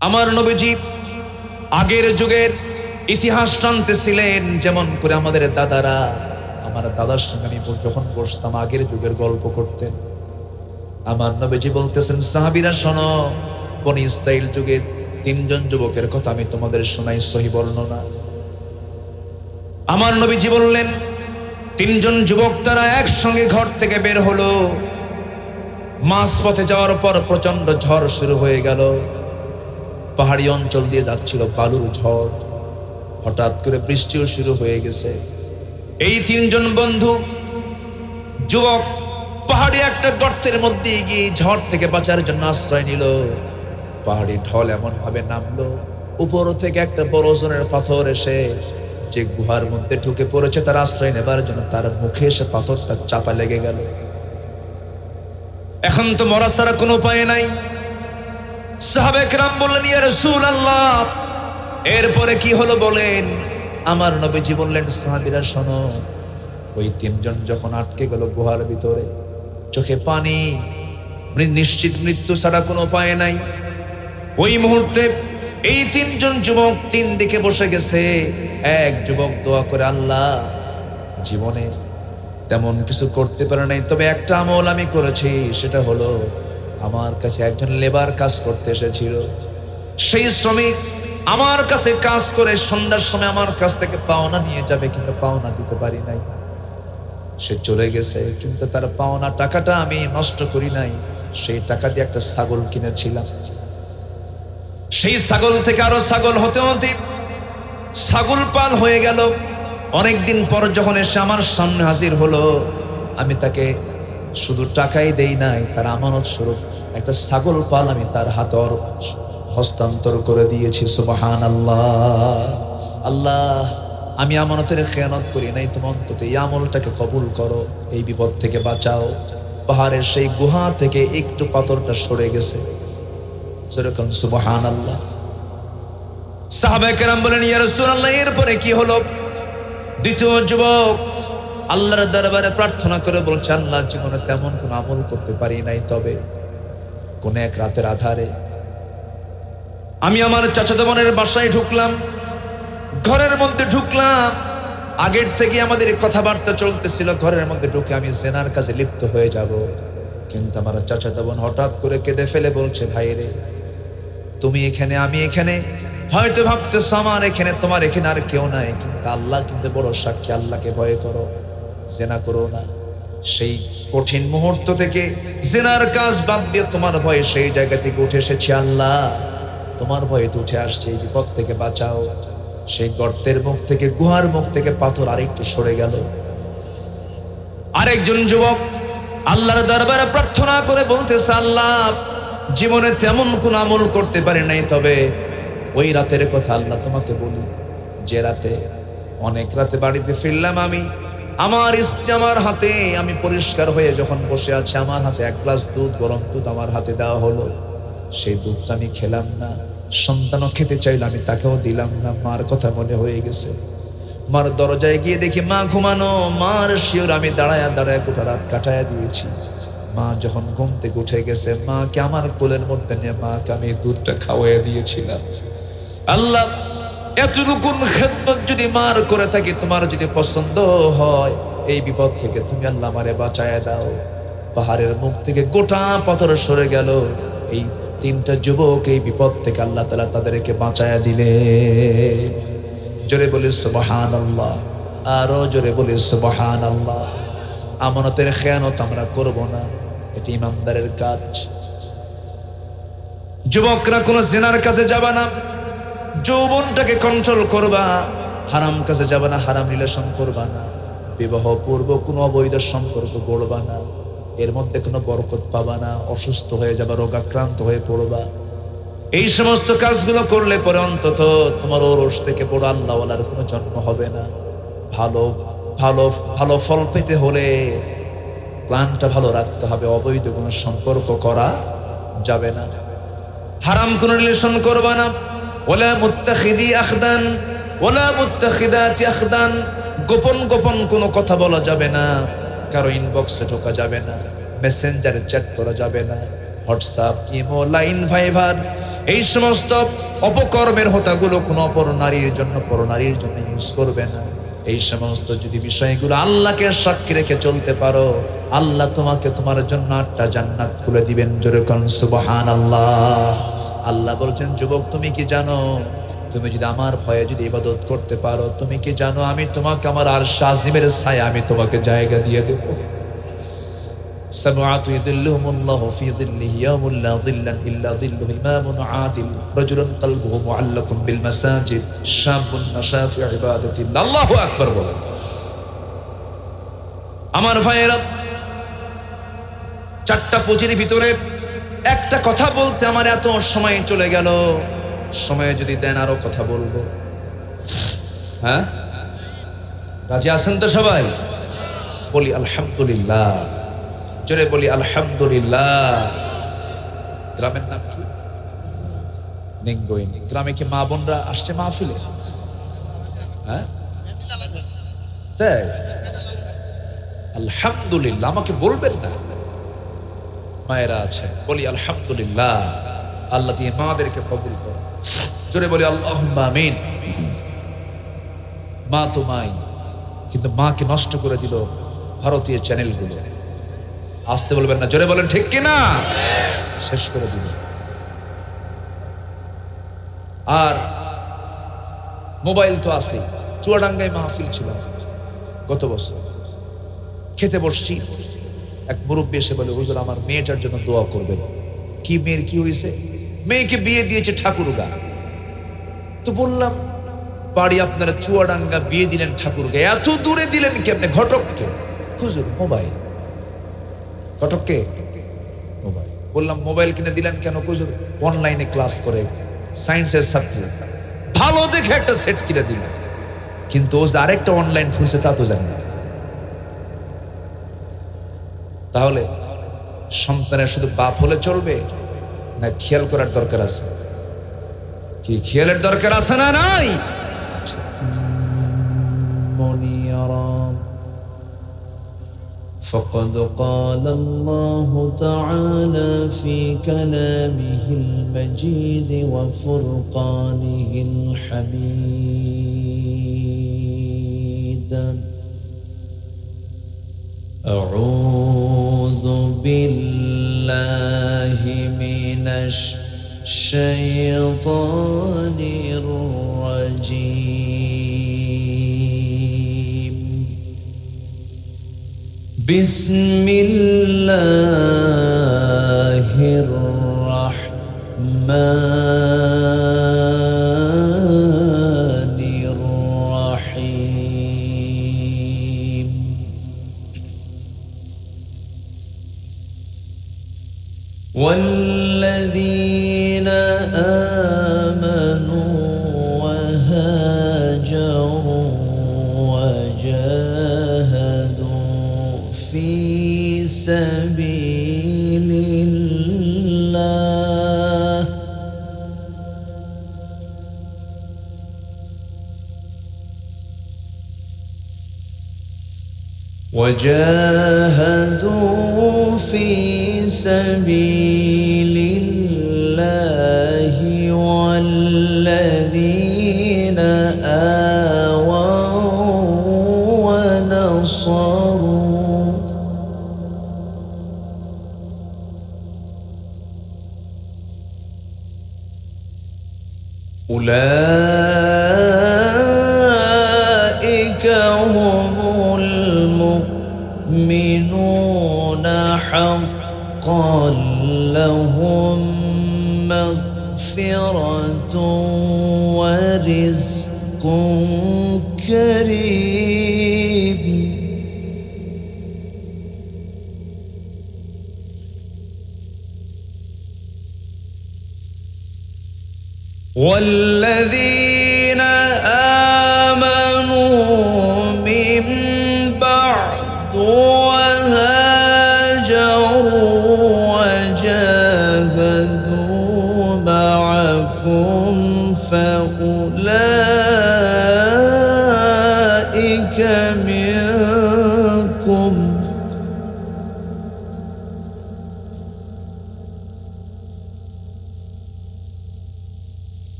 আমার নবীজি আগের যুগের ইতিহাস টানতেছিলেন, যেমন করে আমাদের দাদারা, আমার দাদার সঙ্গে আমি যখন বসতাম আগের যুগের গল্প করতেন। আমার নবীজি বলতেছেন, সাহাবীরা শোনো, বনি ইসরাইল যুগে 3 জন যুবকের কথা আমি তোমাদের শোনাই, সহিহ বর্ণনা। আমার নবীজি বললেন, 3 জন যুবক তারা একসঙ্গে ঘর থেকে বের হলো। মাঝ পথে যাওয়ার পর প্রচন্ড ঝড় শুরু হয়ে গেল। পাহাড়ি অঞ্চল দিয়ে যাচ্ছিল বালুর ঝড়, হঠাৎ করে বৃষ্টিও শুরু হয়ে গেছে। এই 3 জন বন্ধু যুবক পাহাড়ি একটা গর্তের মধ্যে গিয়ে ঝড় থেকে বাঁচার জন্য আশ্রয় নিল। পাহাড়ি ঢল এমন ভাবে নামলো, উপর থেকে একটা বড় ওজনের পাথর এসে যে গুহার মধ্যে ঢুকে পড়েছে তার আশ্রয় নেবার জন্য তার মুখে এসে পাথরটা চাপা লেগে গেল। এখন তো মরা ছাড়া কোনো উপায় নাই। সাহাবে কেরাম বললেন, ইয়া রাসূলুল্লাহ, এরপরে কি হলো বলেন। আমার নবীজি বললেন, সাহাবীরা শোনো, ওই 3 জন যখন আটকে গেল গুহার ভিতরে, চোখে পানি, নিশ্চিত মৃত্যু ছাড়া কোনো উপায় নাই। ওই মুহূর্তে এই 3 জন যুবক 3 দিকে বসে গেছে। এক যুবক দোয়া করে, আল্লাহ, জীবনে তেমন কিছু করতে পারে নাই, তবে একটা আমল আমি করেছি, সেটা হলো আমার কাছে একজন লেবার কাজ করতে এসেছিল। সেই শ্রমিক আমার কাছে কাজ করে সন্ধ্যার সময় আমার কাছ থেকে পাওনা নিয়ে যাবে, কিন্তু পাওনা দিতে পারি নাই। সে চলে গেছে, কিন্তু তার পাওনা টাকাটা আমি নষ্ট করি নাই। সেই টাকা দিয়ে একটা ছাগল কিনেছিলাম। সেই ছাগল থেকে আরো ছাগল হতে হতে ছাগল পাল হয়ে গেল। অনেকদিন পর যখন এসে আমার সামনে হাজির হলো, আমি তাকে শুধু টাকাই দেই নাই, তার আমানত স্বরূপ একটা ছাগল পাল আমি তার হাতে হস্তান্তর করে দিয়েছি। সুবহানাল্লাহ। আল্লাহ, আমি আমানতের খেয়ানত করি নাই, তুমি অন্তত এই আমলটাকে কবুল করো, এই বিপদ থেকে বাঁচাও। পাহাড়ের সেই গুহা থেকে একটু পাথরটা সরে গেছে। যেরকম সুবহানাল্লাহ। সাহাবায়ে কেরাম বলেন, ইয়া রাসূলুল্লাহ, এরপরে কি হলো। দ্বিতীয় যুবক আল্লাহর দরবারে প্রার্থনা করে বলছে, আল্লাহ, জীবনে তেমন কোন আমল করতে পারি নাই, তবে কোন এক রাতের আধারে আমি আমার চাচাতো বোনের বাসায় ঢুকলাম। ঘরের মধ্যে ঢুকলাম, আগের থেকে আমাদের কথাবার্তা চলতেছিল, ঘরের মধ্যে ঢুকে আমি জেনার কাজে লিপ্ত হয়ে যাব। কিন্তু আমার চাচাতো বোন হঠাৎ করে কেঁদে ফেলে বলছে, ভাই রে, তুমি এখানে, আমি এখানে, হয়তো ভাবতেছ আমার এখানে, তোমার এখানে আর কেউ নাই, কিন্তু আল্লাহ কিন্তু বড় সাক্ষী, আল্লাহকে ভয় করো, জেনা করো না। সেই কঠিন মুহূর্ত থেকে জেনার কাজ বাদ দিয়ে তোমার ভয়ে সেই জায়গা থেকে উঠে এসেছি। আল্লাহ, তোমার ভয়ে তো উঠে আসছে, এই বিপদ থেকে বাঁচাও। সেই গর্তের মুখ থেকে, গুহার মুখ থেকে পাথর আরেকটু সরে গেল। আরেকজন যুবক আল্লাহর দরবারে প্রার্থনা করে বলতেছে, আল্লাহ, জীবনে তেমন কোন আমল করতে পারি নাই, তবে ওই রাতের কথা আল্লাহ তোমাকে বলি, যে রাতে, অনেক রাতে বাড়িতে ফিরলাম আমি, আমার স্ত্রী আমার হাতে, আমি পরিষ্কার হয়ে যখন বসে আছি, আমার হাতে 1 গ্লাস দুধ, গরম দুধ আমার হাতে দেওয়া হলো। সেই দুধটা আমি খেলাম না, সন্তানও খেতে চাইল, আমি তাকেও দিলাম না। মার কথা মনে হয়ে গেছে। মার দরজায় গিয়ে দেখি মা ঘুমানো। মার শিওর আমি দাঁড়ায় দাঁড়ায় গোটা রাত কাটায়া দিয়েছি। মা যখন ঘুম থেকে উঠে গেছে, মাকে আমার কোলের মধ্যে নিয়ে মাকে আমি দুধটা খাওয়াইয়া দিয়েছিলাম। আল্লাহ, এতটুকু খেদমত যদি মার করে থাকি, তোমার যদি পছন্দ হয়, এই বিপদ থেকে তুমি আল্লাহ আমারে বাঁচায়া দাও। পাহাড়ের মুখ থেকে গোটা পাথর সরে গেল। এই 3টা যুবক এই বিপদ থেকে আল্লাহ তাআলা তাদেরকে বাঁচায়া দিলে। জোরে বলি সুবহানাল্লাহ, আরো জোরে বলি সুবহানাল্লাহ। আমানতের খেয়ানত আমরা করব না, এটি ইমানদারের কাজ। যুবকরা কোনো জিনার কাছে যাবা না, যৌবনটাকে কন্ট্রোল করবা। হারাম কাছে যাবা না, হারাম রিলেশন করবা না, বিবাহ পূর্ব কোনো অবৈধ সম্পর্ক গড়বা না, এর মধ্যে কোনো বরকত পাবা না, অসুস্থ হয়ে যাবা, রোগাক্রান্ত হয়ে পড়বা। এই সমস্ত কাজগুলো করলে পরে অন্তত তোমার ওরস থেকে বড় আল্লাহওয়ালার কোনো জন্ম হবে না। ভালো ভালো ভালো ফল পেতে হলে প্ল্যানটা ভালো রাখতে হবে। অবৈধ কোনো সম্পর্ক করা যাবে না, হারাম কোনো রিলেশন করবা না। ওয়ালা মুত্তাখিদি আখদান ওয়ালা মুত্তাখিদাতি আখদান, গোপন গোপন কোনো কথা বলা যাবে না, কারো ইনবক্সে ঢোকা যাবে না, মেসেঞ্জারে চ্যাট করা যাবে না, হোয়াটসঅ্যাপ, ইমো, লাইন, ভাইবার এই সমস্ত অপকর্মের হোতাগুলো কোনো অপর নারীর জন্য পর নারীর জন্য ইউজ করবে না। এই সমস্ত যদি বিষয়গুলো আল্লাহকে সাক্ষী রেখে চলতে পারো, আল্লাহ তোমাকে তোমার জন্য 8টা জান্নাত খুলে দিবেন। জোরে কোন সুবহানাল্লাহ। আল্লাহ বলছেন, যুবক তুমি কি জানো, তুমি যদি আমার ভয়ে যদি ইবাদত করতে পারো, তুমি কি জানো আমি তোমাকে আমার আরশ আজিমের ছায়া আমি তোমাকে জায়গা দিয়ে দেব। সাবআতু ইয়াযিল্লুহুমুল্লাহু ফি যিল্লিহি ইয়াউমা লা যিল্লা ইল্লা যিল্লুহু, ইমামুন আদিল, রাজুলুন কলবুহু মুআল্লাকুন বিল মাসাজিদ, শাবুন নাশা ফি ইবাদাতিল্লাহ। আল্লাহু আকবার বলেন। আমার ভাইয়েরা, 4টা পুঁজির ভিতরে একটা কথা বলতে আমার এত সময় চলে গেল। সময় যদি দেন আরো কথা বলবো। হ্যাঁ, রাজি আছেন তো সবাই? বলি আলহামদুলিল্লাহ। জোরে বলি আলহামদুলিল্লাহ। গ্রামের নাম কি? নেঙ্গোইনি। গ্রামে কি মা বোনরা আসছে মাহফিলে? হ্যাঁ, তাই আলহামদুলিল্লাহ। আমাকে বলবেন না মায়েরা আছে, বলি আলহামদুলিল্লাহ। আল্লাহ দিয়ে মাদেরকে কবুল করো। জোরে বলি আল্লাহুম্মা আমিন। মা তো মাই, কিন্তু মাকে নষ্ট করে দিল ভারতীয় চ্যানেলগুলো। আসতে বলবেন না, জোরে বলেন ঠিক কিনা। শেষ করে দিল। আর মোবাইল তো আছে। চুয়াডাঙ্গায় মাহফিল ছিল গত বছর, খেতে বসছি, এক মুরব্বী এসে বলে, হুজুর আমার মেয়েটার জন্য দোয়া করবেন। কি মেয়ের কি হয়েছে? মেয়েকে বিয়ে দিয়েছে ঠাকুরগা। তো বললাম, বাড়ি আপনারা চুয়াডাঙ্গা, বিয়ে দিলেন ঠাকুরগা, এত দূরে দিলেন কেমনে? ঘটককে। হুজুর মোবাইল। ঘটককে মোবাইল। বললাম মোবাইল কিনে দিলেন কেন? হুজুর অনলাইনে ক্লাস করে, সায়েন্সের ছাত্র, ভালো দেখে একটা সেট কিনে দিল। কিন্তু ও যে আরেকটা অনলাইন খুলছে তা তো জানি না। তাহলে সন্তানের শুধু বাপ হলে চলবে না? খেয়াল করার দরকার আছে। কি খেয়ালের দরকার আছে না নাই? فقد قال الله تعالى في كلامه المجيد وفرقانه الحميد. أعوذ بالله من الشيطان الرجيم. بسم الله الرحمن الرحيم. والذين آمنوا وهاجروا وجاهدوا في سبيل الله والذين آووا ونصروا أولئك هم المؤمنون حقا، لهم مغفرة ورزق كريم. والذين آمنوا من بعد وهاجروا وجاهدوا معكم فأولئك منكم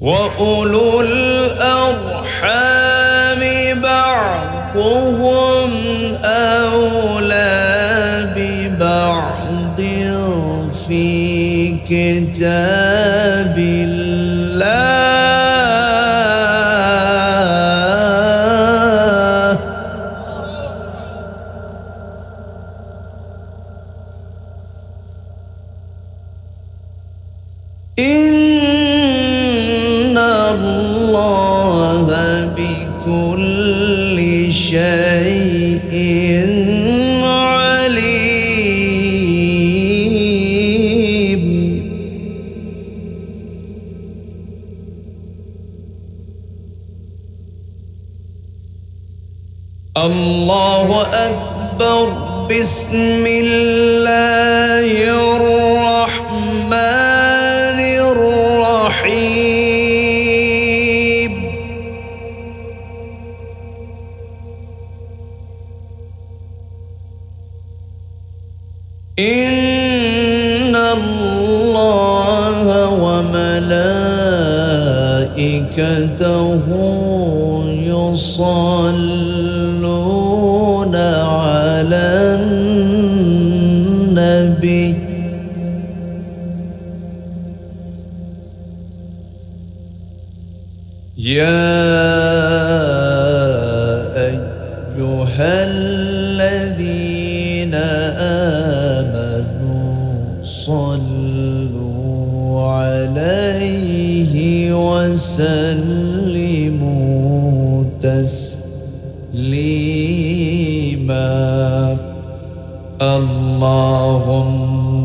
وأولو الأرحام بعضهم أولى ببعض في كتاب الله إن الله بكل شيء عليم. الله أكبر. بسم الله الرحمن الرحيم. إن الله وملائكته يصلون على النبي يا أيها الذين آمنوا صلوا عليه وسلموا تسليما. اللهم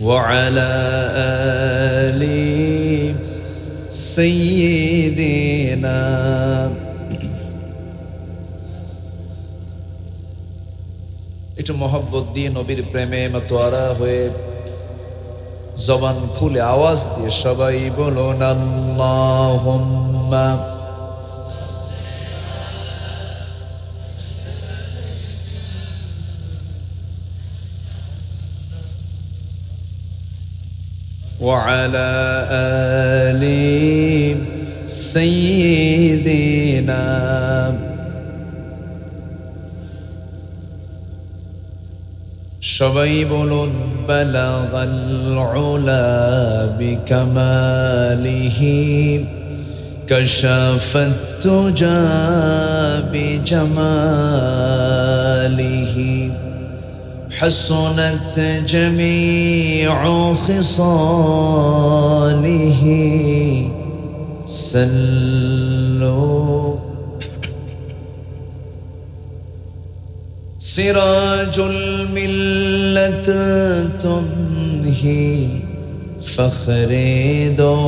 وعلى آل سيدنا একটু মোহাব্বত দিয়ে নবীর প্রেমে মাতোয়ারা হয়ে জবান খুলে আওয়াজ দিয়ে সবাই বলুন আল্লাহুম্মা وعلى آل سيدنا সবাই বলুন বালাগাল উলা বিকামালিহি কাশাফাত তুজা বিজামালিহি حسنت جميع خصاله سلوا سراج الملة تنهي فخر دو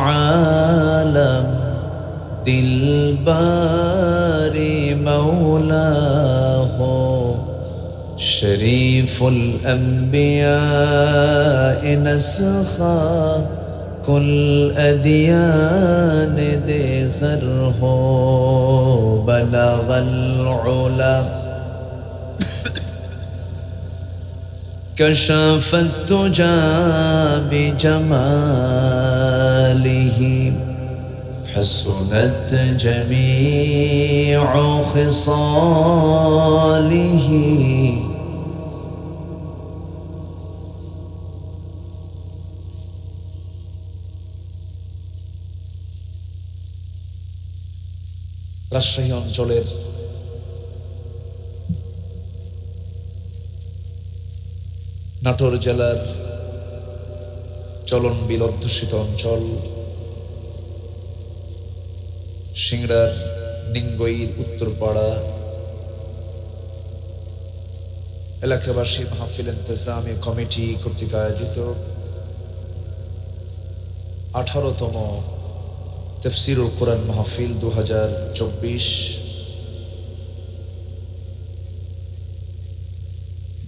عالم دلبار مولاه شريف الأنبياء نسخا كل أديان دثره بلغ العلا كشف التجا بجماله حسنت جميع خصاله রাজশাহী অঞ্চলের নাটোর জেলার চলনবিল অধ্যুষিত অঞ্চল সিংড়ার নিঙ্গইর উত্তরপাড়া এলাকাবাসী মাহফিল ইন্তেজামি কমিটি কর্তৃক আয়োজিত 18তম তাফসীরুল কোরআন মাহফিল 2024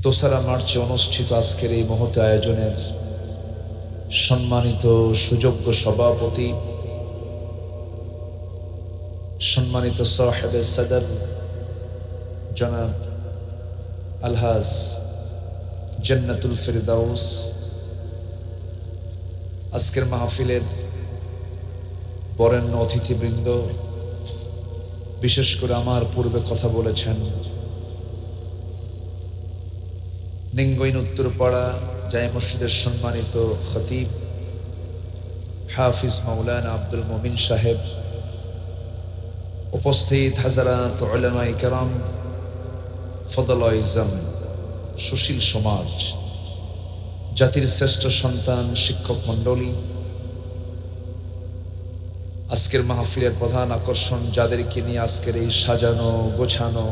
2 মার্চে অনুষ্ঠিত আজকের এই মহৎ আয়োজনের সম্মানিত সুযোগ্য সভাপতি, সম্মানিত সাহেবে সদর জনাব আলহাজ জান্নাতুল ফেরদাউস আজকের মাহফিলের বরেণ্য অতিথিবৃন্দ, বিশেষ করে আমার পূর্বে কথা বলেছেন নিঙ্গইন উত্তরপাড়া জামে মসজিদের সম্মানিত খতিব হাফিজ মাওলানা আব্দুল মুমিন সাহেব, উপস্থিত হাজারাত উলামায়ে কেরাম, ফদলায়ে ইজম, সুশীল সমাজ, জাতির শ্রেষ্ঠ সন্তান, শিক্ষক মণ্ডলী, আজকের মাহফিলের প্রধান আকর্ষণ যাদেরকে নিয়ে আজকের এই সাজানো গোছানো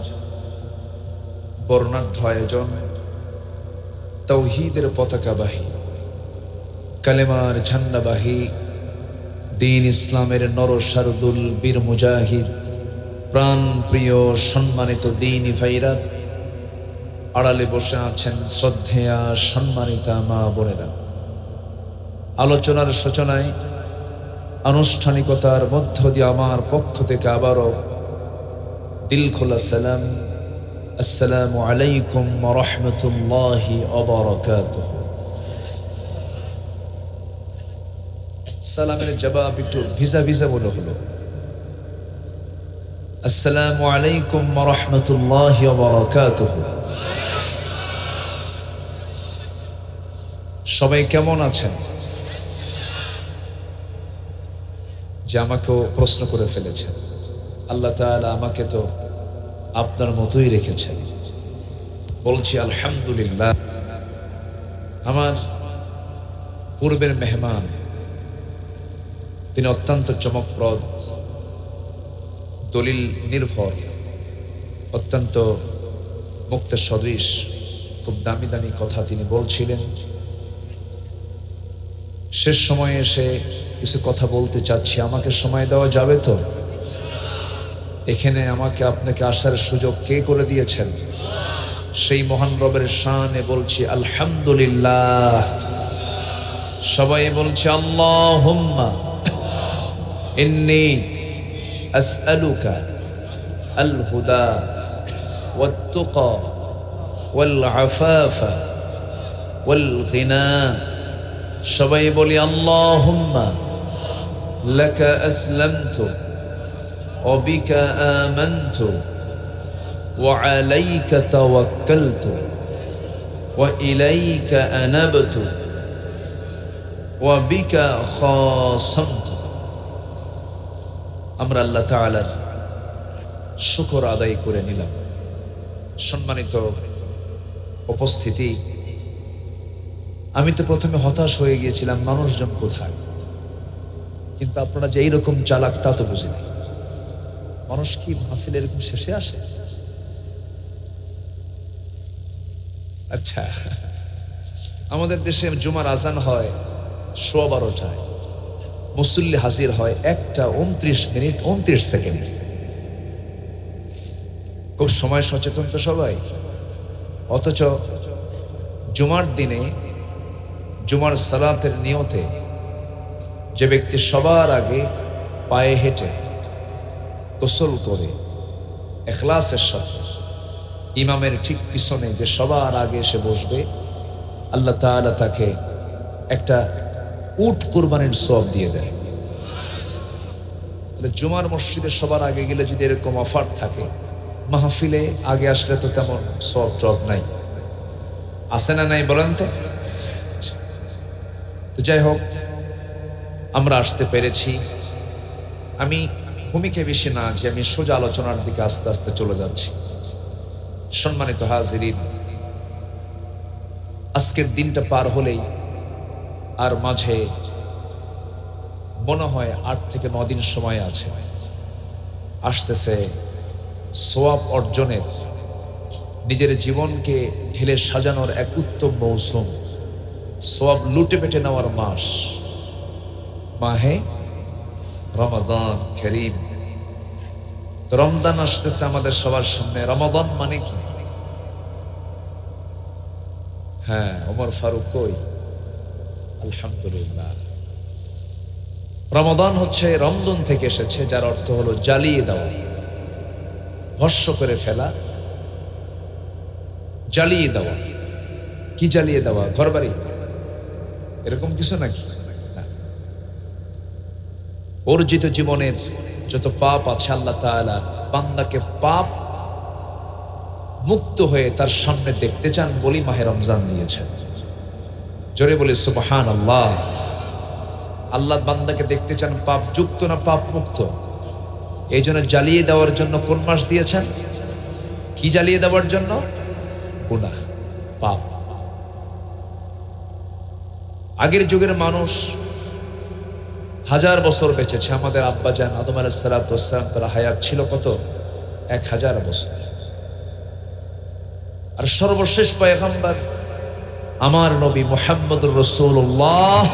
বর্ণাঢ্য আয়োজন, তাওহীদের পতাকাবাহী, কালেমার ঝান্ডাবাহী, দ্বীন ইসলামের নরসারদুল বীর মুজাহিদ, প্রাণ প্রিয় সম্মানিত দ্বীনী ভাইরা, আড়ালে বসে আছেন শ্রদ্ধেয়া সম্মানিতা মা বোনেরা। আলোচনার সূচনায় আনুষ্ঠানিকতার মধ্য দিয়ে আমার পক্ষ থেকে আবারও দিল খোলা সালাম, আসসালামু আলাইকুম ওয়া রাহমাতুল্লাহি ওয়া বারাকাতুহু। সালামের জবাব একটু ভিজা ভিজা বলে হলো, আসসালামু আলাইকুম ওয়া রাহমাতুল্লাহি ওয়া বারাকাতুহু। সবাই কেমন আছেন? যে আমাকেও প্রশ্ন করে ফেলেছেন, আল্লাহ তাআলা আমাকে তো আপনার মতোই রেখেছেন। বলছি আলহামদুলিল্লাহ। আমার পূর্বের মেহমান, তিনি অত্যন্ত চমকপ্রদ, দলিল নির্ভর, অত্যন্ত মুক্ত সদৃশ, খুব দামি দামি কথা তিনি বলছিলেন। শেষ সময়ে এসে কিছু কথা বলতে চাচ্ছি, আমাকে সময় দেওয়া যাবে তো? এখানে আমাকে আপনাকে আসার সুযোগ কে করে দিয়েছেন? সেই মহান রবের শানে বলছি আলহামদুলিল্লাহ। সবাই বলছে আল্লাহুম্মা ইন্নী আসআলুকা আল হুদা ওয়াত তুকা ওয়াল আফাফা ওয়াল গিনা। সবাই বলি আল্লাহুম্মা লাকা আসলামতু ওয়া বিকা আমানতু ওয়া আলাইকা তাওয়াক্কালতু ওয়া ইলাইকা আনাবতু ওয়া বিকা খাসামতু। আমরা আল্লাহ তাআলার শুকর আদায় করে নিলাম। সম্মানিত উপস্থিতি, আমি তো প্রথমে হতাশ হয়ে গিয়েছিলাম, মানুষজন কোথায়, কিন্তু আপনারা যে এইরকম চালাক তা তো বুঝিনি। মানুষ কি মাহফিল এরকম শেষে আসে? আচ্ছা, আমাদের দেশে জুমার আজান হয় 12:15, মুসল্লি হাজির হয় 1:29 খুব সময় সচেতন তো সবাই। অথচ জুমার দিনে জুমার সালাতের নিয়তে যে ব্যক্তি সবার আগে পায়ে হেঁটে গোসল করে ইখলাসের সাথে ইমামের ঠিক পিছনে যে সবার আগে এসে বসবে, আল্লাহ তাআলা তাকে একটা উট কুরবানির সওয়াব দিয়ে দেয়। তাহলে জুমার মসজিদে সবার আগে গেলে যদি এরকম অফার থাকে, মাহফিলে আগে আসলে তো তেমন সওয়াব টব নাই, আছে না নাই বলেন তো? তো যাই হোক, আমরা আসতে পেরেছি। আমি ভূমিকা বেশি না যে আমি সোজা আলোচনার দিকে আস্তে আস্তে চলে যাচ্ছি। সম্মানিত হাজিরিন, আজকের দিনটা পার হলেই আর মাঝে মনে হয় 8 থেকে 9 দিন সময় আছে। আসতেছে সওয়াব অর্জনের, নিজের জীবনকে ঢেলে সাজানোর এক উত্তম মৌসুম, সওয়াব লুটে পেটে নেওয়ার মাস, মাহে রমাদান কারীম। রমজান আসতেছে আমাদের সবার সামনে। রমাদান মানে কি? হ্যাঁ, ওমর ফারুক কই? আলহামদুলিল্লাহ। রমাদান হচ্ছে রমজান থেকে এসেছে, যার অর্থ হলো জ্বালিয়ে দেওয়া, ভস্ম করে ফেলা, জ্বালিয়ে দেওয়া। কি জ্বালিয়ে দেওয়া? ঘর বাড়ি এরকম কিছু নাকি? না। অর্জিত জীবনের যত পাপ আছে আল্লাহ তাআলা বান্দাকে পাপ মুক্ত হয়ে তার সামনে দেখতে চান বলি মাহে রমজান দিয়েছেন। জোরে বলে সুবহানাল্লাহ। আল্লাহ বান্দাকে দেখতে চান পাপ যুক্ত না পাপ মুক্ত। এই জন্য জ্বালিয়ে দেওয়ার জন্য কোন মাস দিয়েছেন? কি জ্বালিয়ে দেওয়ার জন্য? গুনাহ, পাপ। আগের যুগের মানুষ 1000 বছর বেঁচেছে। আমাদের আব্বাজান আদম আলাইহিস সালাতু ওয়াস সালাম তার হায়াত ছিল কত? 1000 বছর। আর সর্বশেষ পয়গম্বর আমার নবী মুহাম্মদুর রাসূলুল্লাহ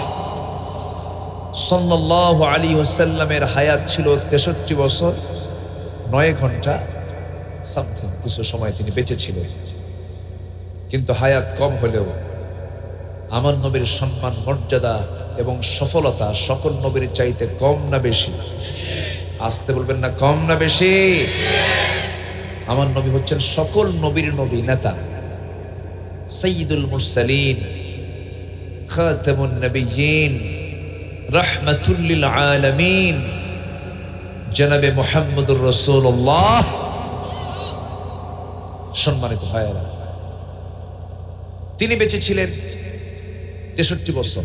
সাল্লাল্লাহু আলাইহি ওয়াসাল্লামের হায়াত ছিল 63 বছর 9 ঘন্টা সামথিং, কিছু সময় তিনি বেঁচে ছিলেন। কিন্তু হায়াত কম হলেও আমার নবীর সম্মান, মর্যাদা এবং সফলতা সকল নবীর চাইতে কম না বেশি? আসতে বলবেন না, কম না বেশি? আমার নবী হচ্ছেন সকল নবীর নবী, নেতা, সাইয়্যিদুল মুরসালিন, খাতামুন নবিয়্যিন, রাহমাতুল লিল আলামিন, জনাবে মুহাম্মদুর রাসূলুল্লাহ। সম্মানিত ভাইয়েরা, তিনি বেঁচে ছিলেন 63 বছর।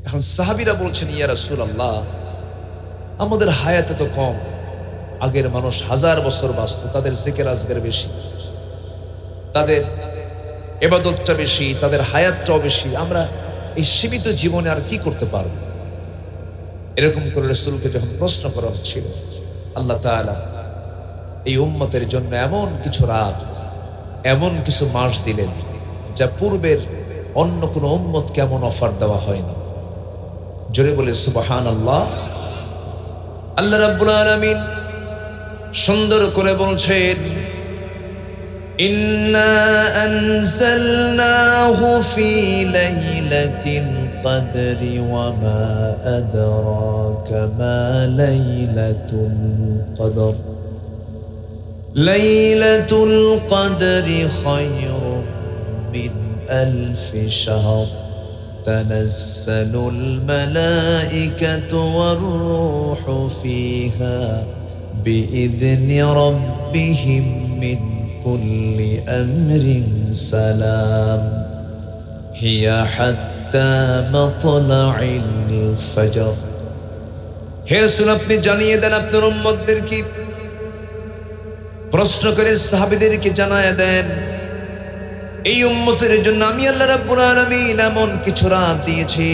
এখন সাহাবীরা বলছেন, ইয়া রাসূলুল্লাহ, আমাদের হায়াত তো কম, আগের মানুষ 1000 বছর বাঁচত, তাদের জিকির আজগার বেশি, তাদের ইবাদতটা বেশি, তাদের হায়াতটাও বেশি, আমরা এই সীমিত জীবনে আর কি করতে পারব? এরকম করে রাসূলকে যখন প্রশ্ন করা হচ্ছিল, আল্লাহ তাআলা এই উম্মতের জন্য এমন কিছু রাত, এমন কিছু মাস দিলেন যা পূর্বের অন্য কোনো উম্মতকে এমন অফার দেওয়া হয়নি। জোরে বলে সুবহানাল্লাহ। আল্লাহ রাব্বুল আলামিন সুন্দর করে বলছেন, ইন্না আনজালনাহু ফি লাইলাতিল কদরি ওয়া মা আদরাকা মা লাইলাতুল কদর লাইলাতুল কদরি খায়রুম মিন আলফি শাহর তানাজ্জালুল মালাইকাতু ওয়ার রূহু ফিহা বিইذনি রাব্বিহিম মিন কুল্লি আমরিন সালাম হিয়া হাত্তা মাতলাইল ফজর। হে রাসূল, আপনি জানিয়ে দেন আপনার উম্মতদেরকে, প্রশ্ন করে সাহাবীদেরকে জানায় দেন, এই উম্মতের জন্য আমি আল্লাহ রাব্বুল আলামিন এমন কিছু রাত দিয়েছি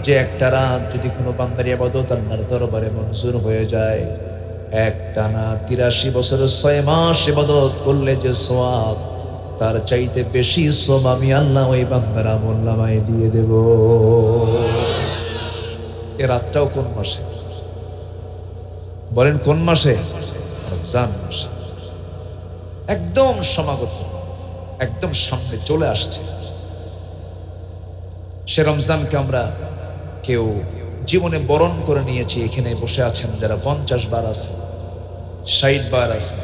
যে একটা রাত যদি কোনো বান্দার ইবাদত আল্লাহর দরবারে মঞ্জুর হয়ে যায়, একটানা 83 বছরের 6 মাস ইবাদত করলে যে সওয়াব, তার চাইতে বেশি সওয়াব আমি আল্লাহ ওই বান্দার আমলনামায় দিয়ে দেব। এই রাতটাও কোন মাসে? বলেন কোন মাসে? রমজান মাসে। একদম সমাগত, একদম সামনে চলে আসছে। সে রমজানকে আমরা কেউ জীবনে বরণ করে নিয়েছি। এখানে বসে আছেন যারা 50 বার আছে, 60 বার আছে,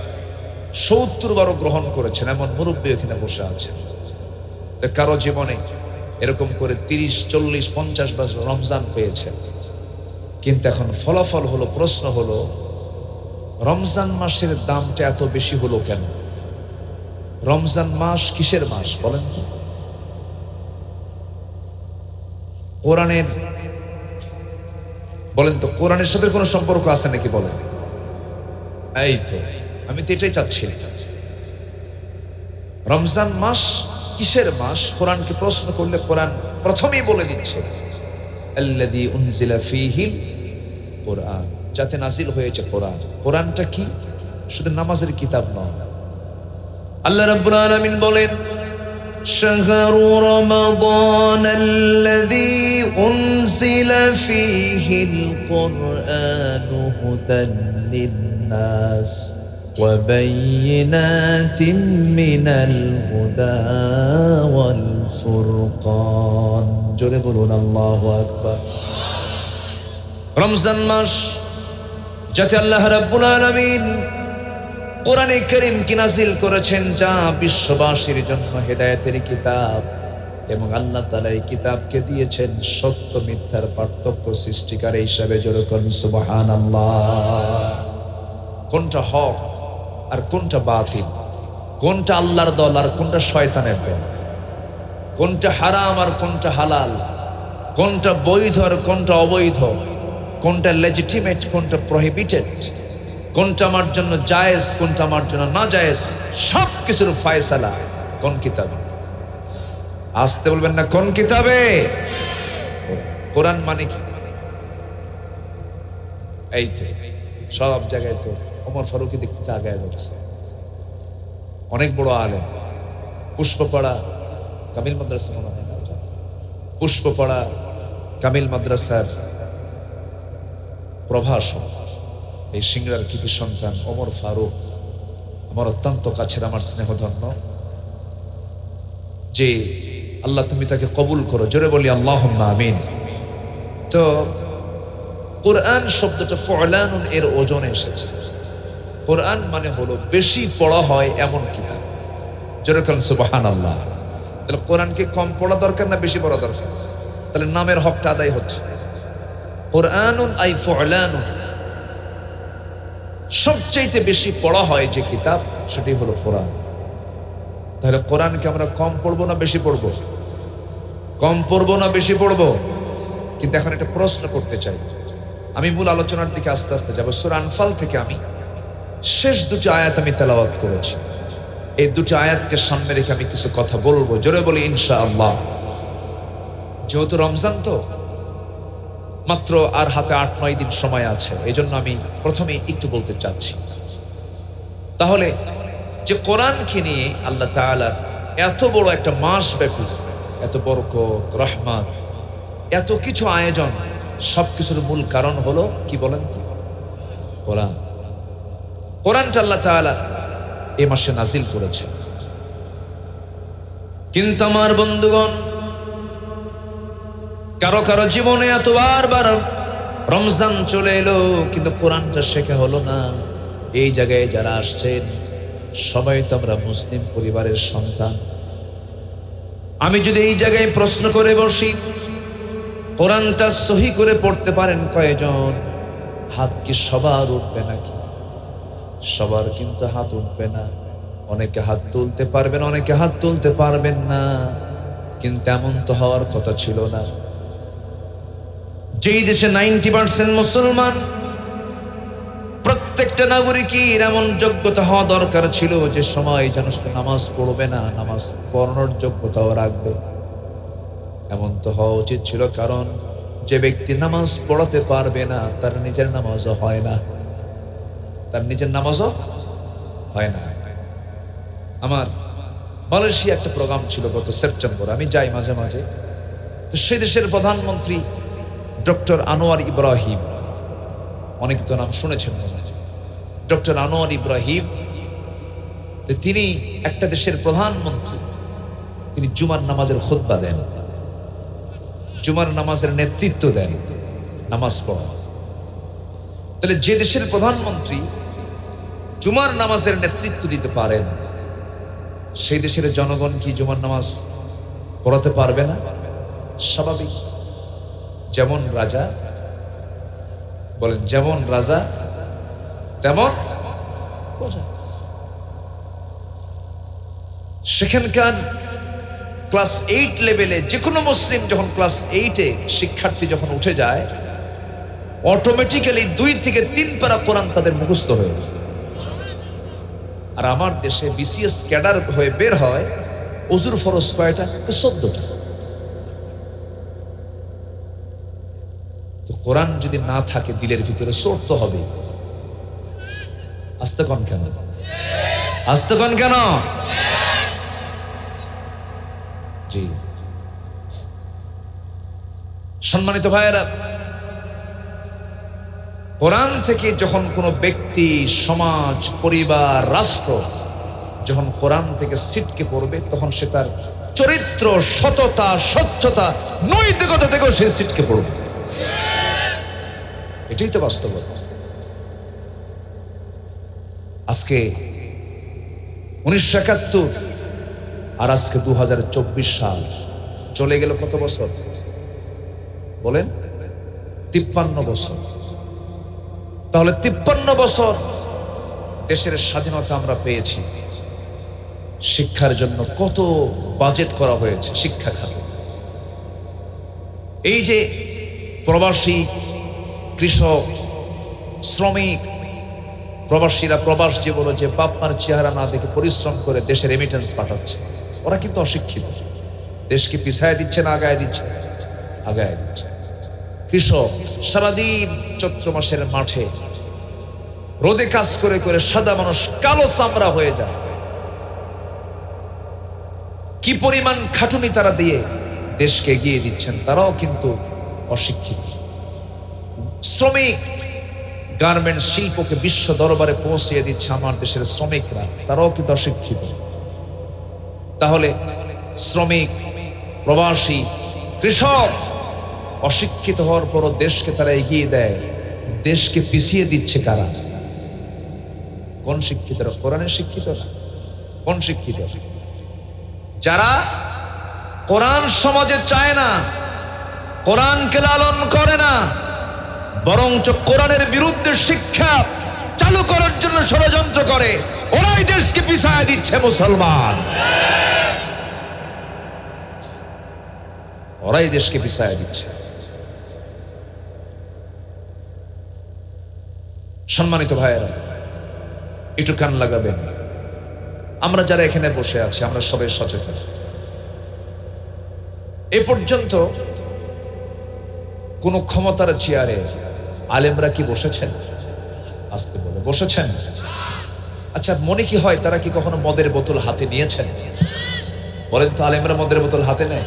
70 বারও গ্রহণ করেছেন, এমন মুরব্বী এখানে বসে আছেন। কারো জীবনে এরকম করে 30, 40, 50 বার রমজান পেয়েছেন। কিন্তু এখন ফলাফল হলো, প্রশ্ন হলো, রমজান মাসের দামটা এত বেশি হলো কেন? রমজান মাস কিসের মাস বলেন তো? কোরআনের, বলেন তো কোরআনের সাথে কোনো সম্পর্ক আছে নাকি বলেন? এই তো, আমি তো এটাই চাচ্ছি। রমজান মাস কিসের মাস? কোরআনকে প্রশ্ন করলে কোরআন প্রথমেই বলে দিচ্ছে, আল্লাযী উনজিলা ফীহিল কোরআন, যাতে নাজিল হয়েছে কোরআন। কোরআনটা কি? শুধু নামাজের কিতাব নয়। আল্লাহ রাব্বুল আলামিন বলেন, শাহরু রমাদান আল্লাযী উনজিলা ফীহিল কুরআন হুদান লিন-নাস ওয়া বায়িনাতিন মিনাল হুদা ওয়াল ফুরকান। জোরে বলুন আল্লাহু আকবার। রমজান মাস যাতে আল্লাহ রাব্বুল আলামিন কোরআনে কারীম কি নাজিল করেছেন যা বিশ্ববাসীর জন্য হেদায়েতের কিতাব, এবং আল্লাহ তাআলা এই কিতাবকে দিয়েছেন সত্য মিথ্যার পার্থক্য সৃষ্টিকারী হিসাবে। জোরে করুন সুবহানাল্লাহ। কোনটা হক আর কোনটা বাতিল, কোনটা আল্লাহর দল আর কোনটা শয়তানের দল, কোনটা হারাম আর কোনটা হালাল, কোনটা বৈধ আর কোনটা অবৈধ, কোনটা লেজিটিমেট কোনটা প্রহিবিটেড, কোনটা আমার জন্য জায়েজ কোনটা আমার জন্য না জায়েজ, সব কিছুর ফয়সালা কোন কিতাবে? আসতে বলবেন না, কোন কিতাবে? কোরআন মানে কি? এই তো সব জায়গায় তো ওমর ফারুকী দেখতে আগায় যাচ্ছে, অনেক বড় আলেম। পুষ্পপাড়া কামিল মাদ্রাসা, মনে হয় পুষ্পপাড়া কামিল মাদ্রাসার প্রভাষক, এই সিংড়ার কৃতি সন্তান ওমর ফারুক আমার অত্যন্ত কাছের, আমার স্নেহধন্য। যে আল্লাহ তুমি তাকে কবুল করো, জোরে বলি আল্লাহুম্মা আমিন। তো কোরআন শব্দটা ফুলানুন এর ওজনে এসেছে। কোরআন মানে হলো বেশি পড়া হয় এমন কিতাব। জোরে বলেন সুবহানাল্লাহ। তাহলে কোরআনকে কম পড়া দরকার না বেশি পড়া দরকার? তাহলে নামের হকটা আদায় হচ্ছে। কোরআনুন আই ফুলানুন, সবচাইতে বেশি পড়া হয় যে কিতাব সেটাই হলো কোরআন। তাহলে কোরআনকে আমরা কম পড়বো না বেশি পড়বো? কম পড়বো না বেশি পড়বো? কিন্তু এখন একটা প্রশ্ন করতে চাই, আমি মূল আলোচনার দিকে আস্তে আস্তে যাবো। সূরা আনফাল থেকে আমি শেষ দুটি আয়াত আমি তেলাওয়াত করেছি, এই দুটি আয়াতকে সামনে রেখে আমি কিছু কথা বলবো। জোরে বলি ইনশাআল্লাহ। যেহেতু রমজান তো মাত্র আর হাতে ৮-৯ দিন সময় আছে, এই জন্য আমি প্রথমে একটু বলতে চাচ্ছি। তাহলে যে কোরআনকে নিয়ে আল্লাহ তাআলার এত বড় একটা মাস ব্যাপী এত বরকত, রহমত, এত কিছু আয়োজন, সবকিছুর মূল কারণ হলো কি বলেন তো? কোরআন। কোরআনটা আল্লাহ তাআলা এই মাসে নাজিল করেছে। কিন্তু আমার বন্ধুগণ, কারো কারো জীবনে এত বারবার রমজান চলে এলো কিন্তু কোরআনটা শেখা হলো না। এই জায়গায় যারা আসছেন সবাই তো আমরা মুসলিম পরিবারের সন্তান। আমি যদি এই জায়গায় প্রশ্ন করে বসি, কোরআনটা সহি করে পড়তে পারেন কয়জন? হাত কি সবার উঠবে নাকি? সবার কিন্তু হাত উঠবে না। অনেকে হাত তুলতে পারবেন, অনেকে হাত তুলতে পারবেন না। কিন্তু এমন তো হওয়ার কথা ছিল না। যেই দেশে 90% মুসলমান, প্রত্যেকটা নাগরিকের এমন যোগ্যতা হওয়া দরকার ছিল যে সময় যেন সে নামাজ পড়বে না, নামাজ পড়ানোর যোগ্যতাও রাখবে। এমন তো হওয়া উচিত ছিল, কারণ যে ব্যক্তি নামাজ পড়াতে পারবে না তার নিজের নামাজও হয় না, তার নিজের নামাজও হয় না। আমার মালয়েশিয়া একটা প্রোগ্রাম ছিল গত সেপ্টেম্বর, আমি যাই মাঝে মাঝে। তো সেই দেশের প্রধানমন্ত্রী ডক্টর আনোয়ার ইব্রাহিম, অনেকে তো নাম শুনেছেন মনে হয়, ডক্টর আনোয়ার ইব্রাহিম। তো তিনি একটা দেশের প্রধানমন্ত্রী, তিনি জুমার নামাজের খুতবা দেন, জুমার নামাজের নেতৃত্ব দেন, নামাজ পড়া। তাহলে যে দেশের প্রধানমন্ত্রী জুমার নামাজের নেতৃত্ব দিতে পারেন, সেই দেশের জনগণ কি জুমার নামাজ পড়াতে পারবে না? স্বাভাবিক। যেমন রাজা, বলেন যেমন রাজা তেমন প্রজা। সেখানকার ক্লাস 8 লেভেলে যে কোনো মুসলিম যখন ক্লাস 8-এ শিক্ষার্থী যখন উঠে যায়, অটোমেটিক্যালি 2 থেকে 3 পারা কোরআন তাদের মুখস্থ হয়ে যায়। আর আমার দেশে বিসিএস ক্যাডার হয়ে বের হয়, ওযুর ফরজ কয়টা? 14টা। তো কোরআন যদি না থাকে দিলের ভিতরে, চোট তো হবে। আস্তে কন কেন? আস্তে কন কেন? জি সম্মানিত ভাইয়েরা, কোরআন থেকে যখন কোনো ব্যক্তি, সমাজ, পরিবার, রাষ্ট্র যখন কোরআন থেকে ছিটকে পড়বে, তখন সে তার চরিত্র, সততা, স্বচ্ছতা, নৈতিকতা থেকেও সে ছিটকে পড়বে। এটাই তো বাস্তবতা। আজকে 1971 আর আজকে 2024 সাল, চলে গেল কত বছর বলেন? 53 বছর। তাহলে 53 বছর দেশের স্বাধীনতা আমরা পেয়েছি। শিক্ষার জন্য কত বাজেট করা হয়েছে শিক্ষা খাতে। এই যে প্রবাসী, কৃষক, শ্রমিক, প্রবাসীরা প্রবাস জীবনে যে বাপমার চেহারা না দেখে পরিশ্রম করে দেশের রেমিটেন্স পাঠাচ্ছে, ওরা কিন্তু অশিক্ষিত। দেশকে পিছায় দিচ্ছে না আগায় দিচ্ছে? আগায় দিচ্ছে। কৃষক সারাদিন চৈত্র মাসের মাঠে রোদে কাজ করে করে সাদা মানুষ কালো চামড়া হয়ে যায়। কি পরিমাণ খাটুনি তারা দিয়ে দেশকে এগিয়ে দিচ্ছেন, তারাও কিন্তু অশিক্ষিত। শ্রমিক, গার্মেন্টস শিল্পকে বিশ্ব দরবারে পৌঁছিয়ে দিচ্ছে আমার দেশের শ্রমিকরা, তারাও কিন্তু অশিক্ষিত। তাহলে শ্রমিক, প্রবাসী, কৃষক অশিক্ষিত হওয়ার পরও দেশকে তারা এগিয়ে দেয়, দেশকে পিছিয়ে দিচ্ছে কারা? কোন শিক্ষিতরা? কোরআনের শিক্ষিত না। কোন শিক্ষিত? যারা কোরআন সমাজে চায় না, কোরআনকে লালন করে না, বরঞ্চ কোরআনের বিরুদ্ধে শিক্ষা চালু করার জন্য ষড়যন্ত্র করে, ওরাই দেশকে পিছায় দিচ্ছে। মুসলমান, ওরাই দেশকে পিছায় দিচ্ছে। সম্মানিত ভাইয়েরা, একটু কান লাগাবেন। আমরা যারা এখানে বসে আছি, আমরা সবাই সচেতন। এ পর্যন্ত কোন ক্ষমতার চেয়ারে আলেমরা কি বসেছেন? আসতে বলে বসেছেন? আচ্ছা, মনে কি হয় তারা কি কখনো মদের বোতল হাতে নিয়েছেন? বলেন তো, আলেমরা মদের বোতল হাতে নেয়?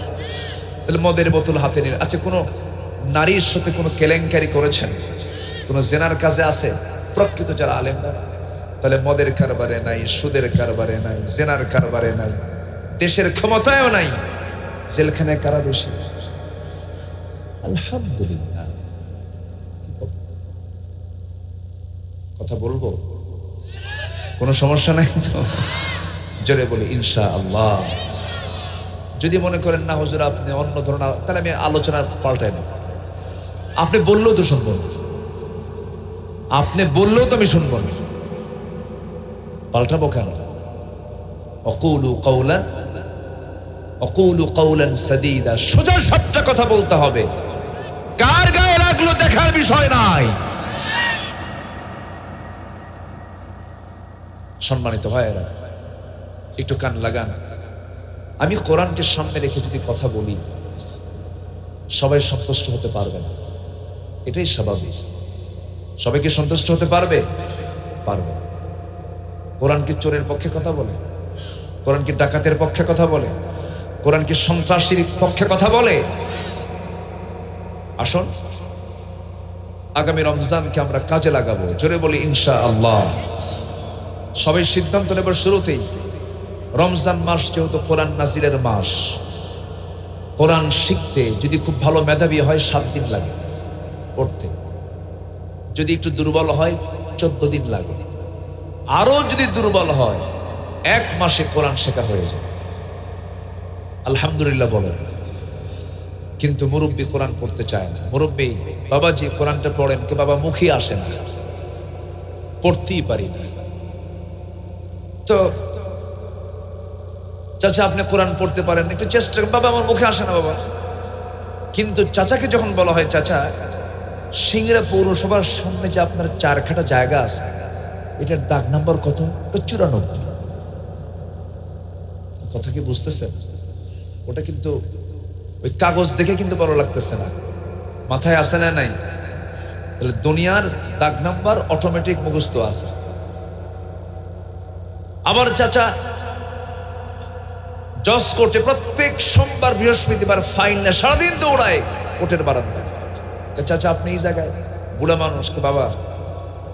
তাহলে মদের বোতল হাতে নিয়ে, আচ্ছা, কোনো নারীর সাথে কোনো কেলেঙ্কারি করেছেন? কোনো জেনার কাজে আছে? প্রকৃত যারা আলেমরা, তাহলে মদের কারবারে নাই, সুদের কারবারে নাই, জেনার কারবারে নাই, দেশের ক্ষমতায়ও নাই, জেলখানায় কারা বেশি? আলহামদুলিল্লাহ। কথা বলবো? কোনো সমস্যা নাই তো? জোরে বলি ইনশাআল্লাহ। যদি মনে করেন না হুজুর আপনি অন্য ধরনের, তাহলে আমি আলোচনা পাল্টাই না। আপনি বললেও তো শুনবো, আপনি বললেও তো আমি শুনবো না। পাল্টাবো কেন? অকুলু কাওলান সাদীদা, সোজা সাপটা কথা বলতে হবে। কার গায়ে লাগলো দেখার বিষয় নাই। সম্মানিত ভাইয়েরা, একটু কান লাগান। আমি কোরআনকে সামনে রেখে যদি কথা বলি, সবাই সন্তুষ্ট হতে পারবে না, এটাই স্বাভাবিক। সবাইকে সন্তুষ্ট হতে পারবে? পারবে। কোরআন কি চোরের পক্ষে কথা বলে? কোরআন কি ডাকাতের পক্ষে কথা বলে? কোরআন কি সন্ত্রাসীর পক্ষে কথা বলে? আসুন, আগামী রমজানকে আমরা কাজে লাগাবো। জোরে বলি ইনশাআল্লাহ। সবাই সিদ্ধান্ত নেবার শুরুতেই, রমজান মাস যেহেতু কোরআন নাজিলের মাস, কোরআন শিখতে যদি খুব ভালো মেধাবী হয় 7 দিন লাগে পড়তে, যদি একটু দুর্বল হয় 14 দিন লাগে, আরো যদি দুর্বল হয় 1 মাসে কোরআন শেখা হয়ে যায়। আলহামদুলিল্লাহ বলেন। কিন্তু মুরব্বী কোরআন পড়তে চায় না। মুরব্বী, বাবাজি কোরআনটা পড়েন, কে বাবা মুখে আসে না, পড়তেই পারি না। তো চাচা আপনি কোরআন পড়তে পারেন, একটু চেষ্টা করেন। বাবা আমার মুখে আসে না বাবা। কিন্তু চাচাকে যখন বলা হয়, চাচা সিংড়া পৌরসভার সামনে যে আপনার 4 কাঠা জায়গা আছে, এটার দাগ নাম্বার কত? 94। কথা কি বুঝতেছেন? ওটা কিন্তু ওই কাগজ দেখে কিন্তু ভালো লাগতেছে না, মাথায় আসে না নাই? তাহলে দুনিয়ার দাগ নাম্বার অটোমেটিক মুখস্থ আছে। আবার চাচা জজ কোর্টে প্রত্যেক সোমবার বৃহস্পতিবার ফাইল না সারাদিন দৌড়ায় কোর্টের বারান্দা। চাচা আপনি এই জায়গায়, বুড়া মানুষকে, বাবা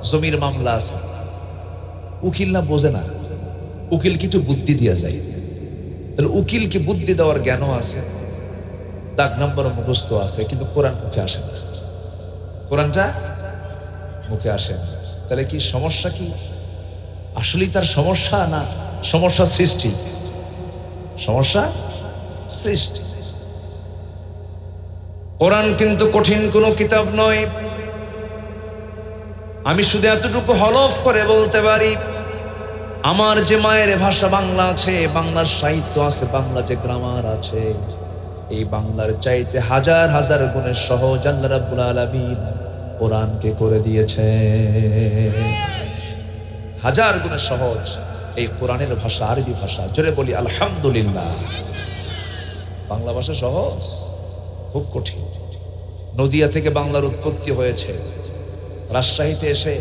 জমির মামলা আছে। উকিল না বোঝে না, উকিল কিছু বুদ্ধি দিয়া যায়। তাহলে উকিলকে বুদ্ধি দেওয়ার জ্ঞানও আছে, দাগ নম্বরও মুখস্থ আছে, কিন্তু কোরআন মুখে আসে না। কোরআনটা মুখে আসে না। তাহলে কি সমস্যা কি? আসলেই তার সমস্যা, না সমস্যা সৃষ্টি? সমস্যা সৃষ্টি। কোরআন কিন্তু কঠিন কোনো কিতাব নয়। আমি শুধু এতটুকু হলফ করে বলতে পারি, আমার যে মায়ের ভাষা বাংলা আছে, বাংলার সাহিত্য আছে, বাংলা যে গ্রামার আছে, এই বাংলার চাইতে হাজার হাজার গুণের সহজ আল্লাহ রাব্বুল আলামিন কোরআনকে করে দিয়েছে। হাজার গুণের সহজ এই কোরআনের ভাষা, আরবি ভাষা। জোরে বলি আলহামদুলিল্লাহ। বাংলা ভাষা সহজ, খুব কঠিন। নদিয়া থেকে বাংলার উৎপত্তি হয়েছে, রাজশাহীতে এসে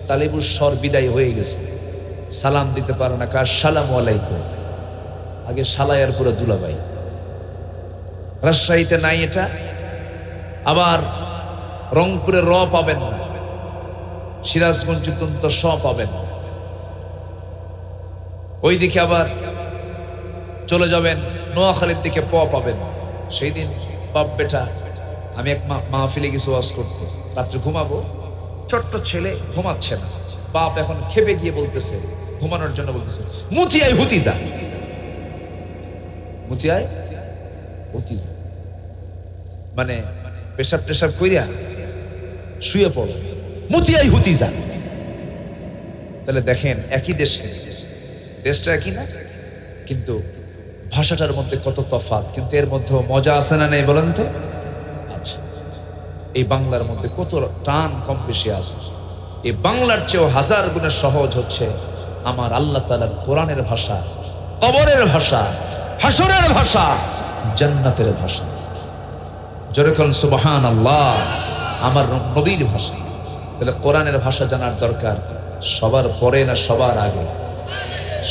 তালিবুর স্বর বিদায় হয়ে গেছে। সালাম দিতে পারে না, কার সালামু আলাইকুম, আগে সালায়ার পুরো দুলাভাই। রাজশাহীতে নাই এটা। আবার রংপুরে র পাবেন না, সিরাজগঞ্জ তন্ত স পাবেন না। ওইদিকে আবার চলে যাবেন নোয়াখালীর দিকে প পাবেন। সেই দিন বাপ বেটা, আমি এক মাহফিলে কিছু ওয়াজ করতে, রাত্রে ঘুমাবো, ছোট্ট ছেলে ঘুমাচ্ছে না, বাপ এখন খেপে গিয়ে বলতেছে, ঘুমানোর জন্য বলতেছে, মুতিয়াই হুতি যা, মুতিয়াই হুতি যা, মানে পেশাব টেশাব কইরা শুয়ে পড়ো, মুতিয়াই হুতি যা। তাহলে দেখেন একই দেশে, দেশটা একই না, কিন্তু ভাষাটার মধ্যে কত তফাৎ, কিন্তু এর মধ্যে মজা আছে না নেই বলেন তো? আচ্ছা, এই বাংলার মধ্যে কত টান কম বেশি আছে। এই বাংলার চেয়েও হাজার গুণে সহজ হচ্ছে আমার আল্লাহ তাআলার কোরআনের ভাষা, কবরের ভাষা, হাসরের ভাষা, জান্নাতের ভাষা। জোরে বলেন সুবহানাল্লাহ। আমার নবীর ভাষা। তাহলে কোরআনের ভাষা জানার দরকার সবার পরে না সবার আগে?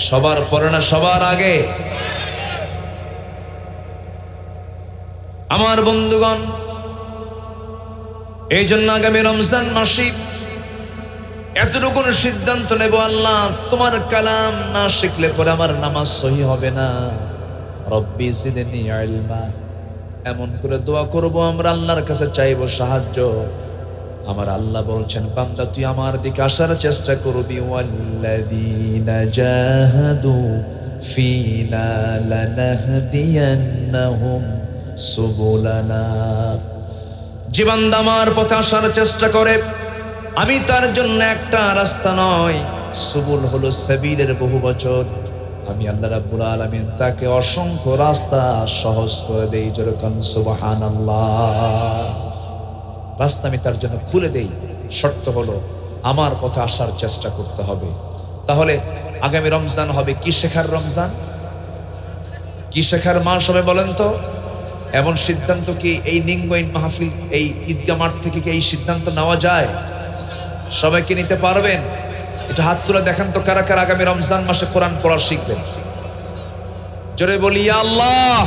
সবার পরে না সবার আগে? আমার বন্ধুগণ, এই জন্য আগামী রমজান মাসে এতটুকু সিদ্ধান্ত নেব, আল্লাহ তোমার কালাম না শিখলে পরে আমার নামাজ সহি হবে না। রব্বি জিদনি ইলমা, এমন করে দোয়া করব আমরা, আল্লাহর কাছে চাইবো সাহায্য। আমার আল্লাহ বলছেন, বান্দা তুই আমার দিকে আসার চেষ্টা করবি, ওয়াল্লাযীনা জাহাদু ফীনা লানাহদিয়ান্নাহুম সুবুলানা। যে বান্দা আমার পথে আসার চেষ্টা করে, আমি তার জন্য একটা রাস্তা নয়, সুবুল হলো সাবিলের বহু বচন, আমি আল্লাহ রাব্বুল আলামিন তাকে অসংখ্য রাস্তা সহজ করে দেই। যেরকম সুবহানাল্লাহ, রাস্তা আমি তার জন্য খুলে দেই। শর্ত হলো আমার পথে আসার চেষ্টা করতে হবে। তাহলে আগামী রমজান হবে কি শেখার রমজান? কি শেখার মাস হবে বলেন তো? এমন সিদ্ধান্ত কি এই নিঙ্গইন মাহফিল, এই ঈদগাহ মাঠ থেকে কি এই সিদ্ধান্ত নেওয়া যায়? সবাইকে নিতে পারবেন? এটা হাত তুলে দেখান তো, কারা কারা আগামী রমজান মাসে কোরআন পড়া শিখবেন? জোরে বলি ইয়া আল্লাহ,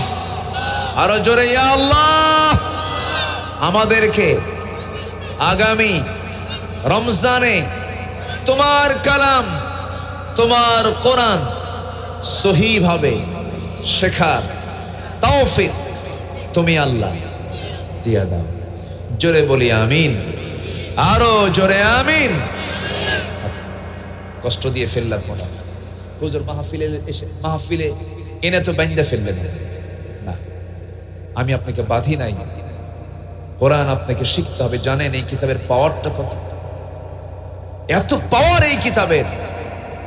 আরো জোরে ইয়া আল্লাহ। আমাদেরকে আগামী রমজানে তোমার কালাম, তোমার কোরআন সহিভাবে শেখার তৌফিক তুমি আল্লাহ দিয়া দাও। জোরে বলি আমিন, আরো জোরে আমিন। কষ্ট দিয়ে ফেললাম মনে হয়, হুজুর মাহফিলে এসে মাহফিলে এনে তো বাইন্দা ফেললেন না। আমি আপনাকে বাধি নাই, কোরআন আপনাকে শিখতে হবে। জানেন এই কিতাবের পাওয়ারটা কত? এত পাওয়ার এই কিতাবের,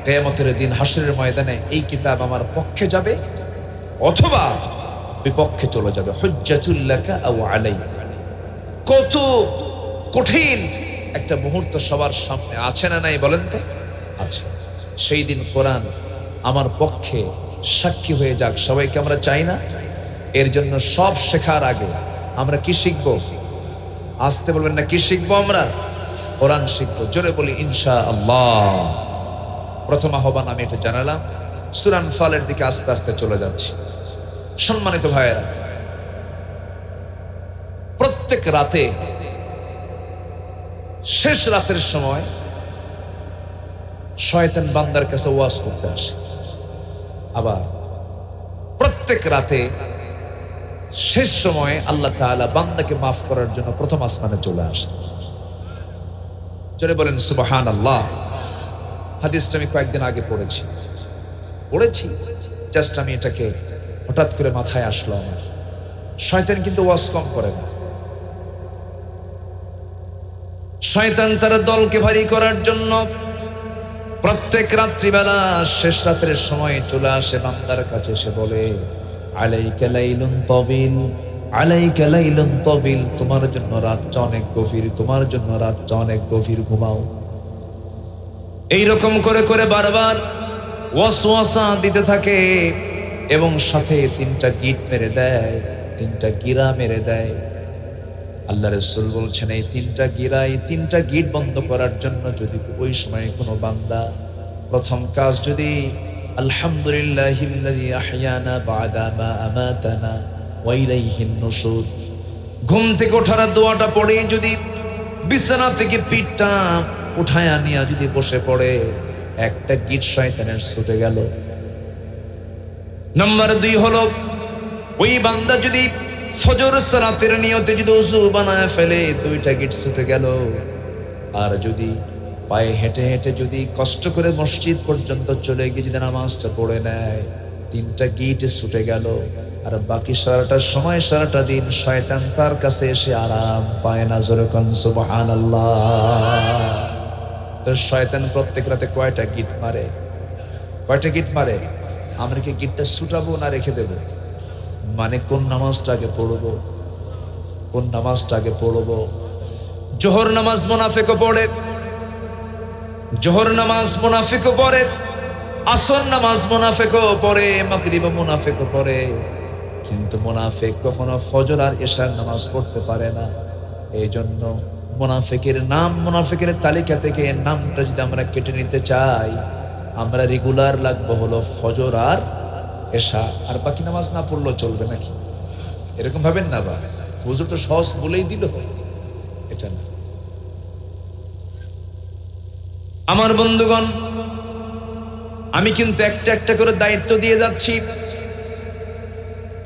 কিয়ামতের দিন হাসরের ময়দানে এই কিতাব আমার পক্ষে যাবে অথবা বিপক্ষে চলে যাবে। হুজ্জাতুল লাকা আও আলাইকা। কত কঠিন একটা মুহূর্ত সবার সামনে আছে না নাই বলেন তো? আছে। সেই দিন কোরআন আমার পক্ষে সাক্ষী হয়ে যাক, সবাইকে আমরা চাই না? এর জন্য সব শেখার আগে আমরা কি শিখবো? আসতে বলবেন না, কি শিখবো আমরা? কোরআন শিখবো। জোরে বলি ইনশাআল্লাহ। প্রথম আহ্বান আমি এটা জানালাম। সূরা আনফালের দিকে আস্তে আস্তে চলে যাচ্ছি। সম্মানিত ভাইয়েরা, প্রত্যেক রাতে, শেষ রাতের সময় শয়তান বান্দার কাছে ওয়াজ করতে আসে। আবার প্রত্যেক রাতে শেষ সময়ে আল্লাহ তাআলা বান্দাকে মাফ করার জন্য প্রথম আসমানে চলে আসে। জোরে বলেন সুবহানাল্লাহ। হাদিসটা আমি কয়েকদিন আগে পড়েছি, জাস্ট আমি এটাকে হঠাৎ করে মাথায় আসলো আমার। শয়তান কিন্তু ওয়াজ কম করে না। শয়তান তার দলকে ভারী করার জন্য প্রত্যেক রাত্রিবেলা শেষ রাতের সময় চলে আসে বান্দার কাছে, এসে বলে আলাইকা লাইলুন তাবিল, আলাইকা লাইলুন তাবিল, তোমার জন্য রাতটা অনেক গভীর, তোমার জন্য রাতটা অনেক গভীর, ঘুমাও। এইরকম করে করে বারবার ওয়াসওয়াসা দিতে থাকে এবং সাথে 3টা গিট মেরে দেয়, 3টা গিরা মেরে দেয়। আল্লাহ রাসূল বলছেন এই 3টা গিরা, এই 3টা গিট বন্ধ করার জন্য যদি ওই সময় কোনো বান্দা প্রথম কাজ যদি আলহামদুলিল্লাহিল্লাযী আহইয়ানা বা'দা মা আমাতানা ওয়া ইলাইহিন নুশুর, ঘুম থেকে ওঠার দোয়াটা পড়ে যদি বিছানা থেকে পিঠটা উঠায়া নিয়ে যদি বসে পড়ে, একটা গিট শয়তানের ছুটে গেল। নাম্বার 2 হলো ওই বান্দা যদি ফজর সালাতের নিয়তে যদি ওযু বানায় ফেলে, 2টা গিট ছুটে গেল। আর যদি পায়ে হেঁটে হেঁটে যদি কষ্ট করে মসজিদ পর্যন্ত চলে গিয়ে যদি নামাজটা পড়ে নেয়, 3টা গিট ছুটে গেল। আর বাকি সারাটা সময় সারাটা দিন শয়তান তার কাছে এসে আরাম পায় না। জোরে কোন সুবহানাল্লাহ। তো শয়তান প্রত্যেক রাতে কয়টা গিট মারে? কয়টা গিট মারে? আমরা কি গিটটা ছুটাবো না রেখে দেবো? মানে কোন নামাজটা আগে পড়বো, কোন নামাজটা আগে পড়বো? জোহর নামাজ মুনাফিকও পড়ে, জোহর নামাজ মুনাফিকও পড়ে, আসর নামাজ মুনাফিকও পড়ে, মাগরিব মুনাফিকও পড়ে, কিন্তু মুনাফিক কখনো ফজর আর ইশার নামাজ পড়তে পারে না। এই জন্য মুনাফিকের নাম, মুনাফিকের তালিকা থেকে নামটা যদি আমরা কেটে নিতে চাই, আমরা রেগুলার লাগবো হলো ফজর আর এশা, আর বাকি নামাজ না পড়লেও চলবে নাকি? এরকম ভাবেন না, বা হুজুর তো সহজ বলেই দিল, এটা না। আমার বন্ধুগণ, আমি কিন্তু একটা একটা করে দায়িত্ব দিয়ে যাচ্ছি।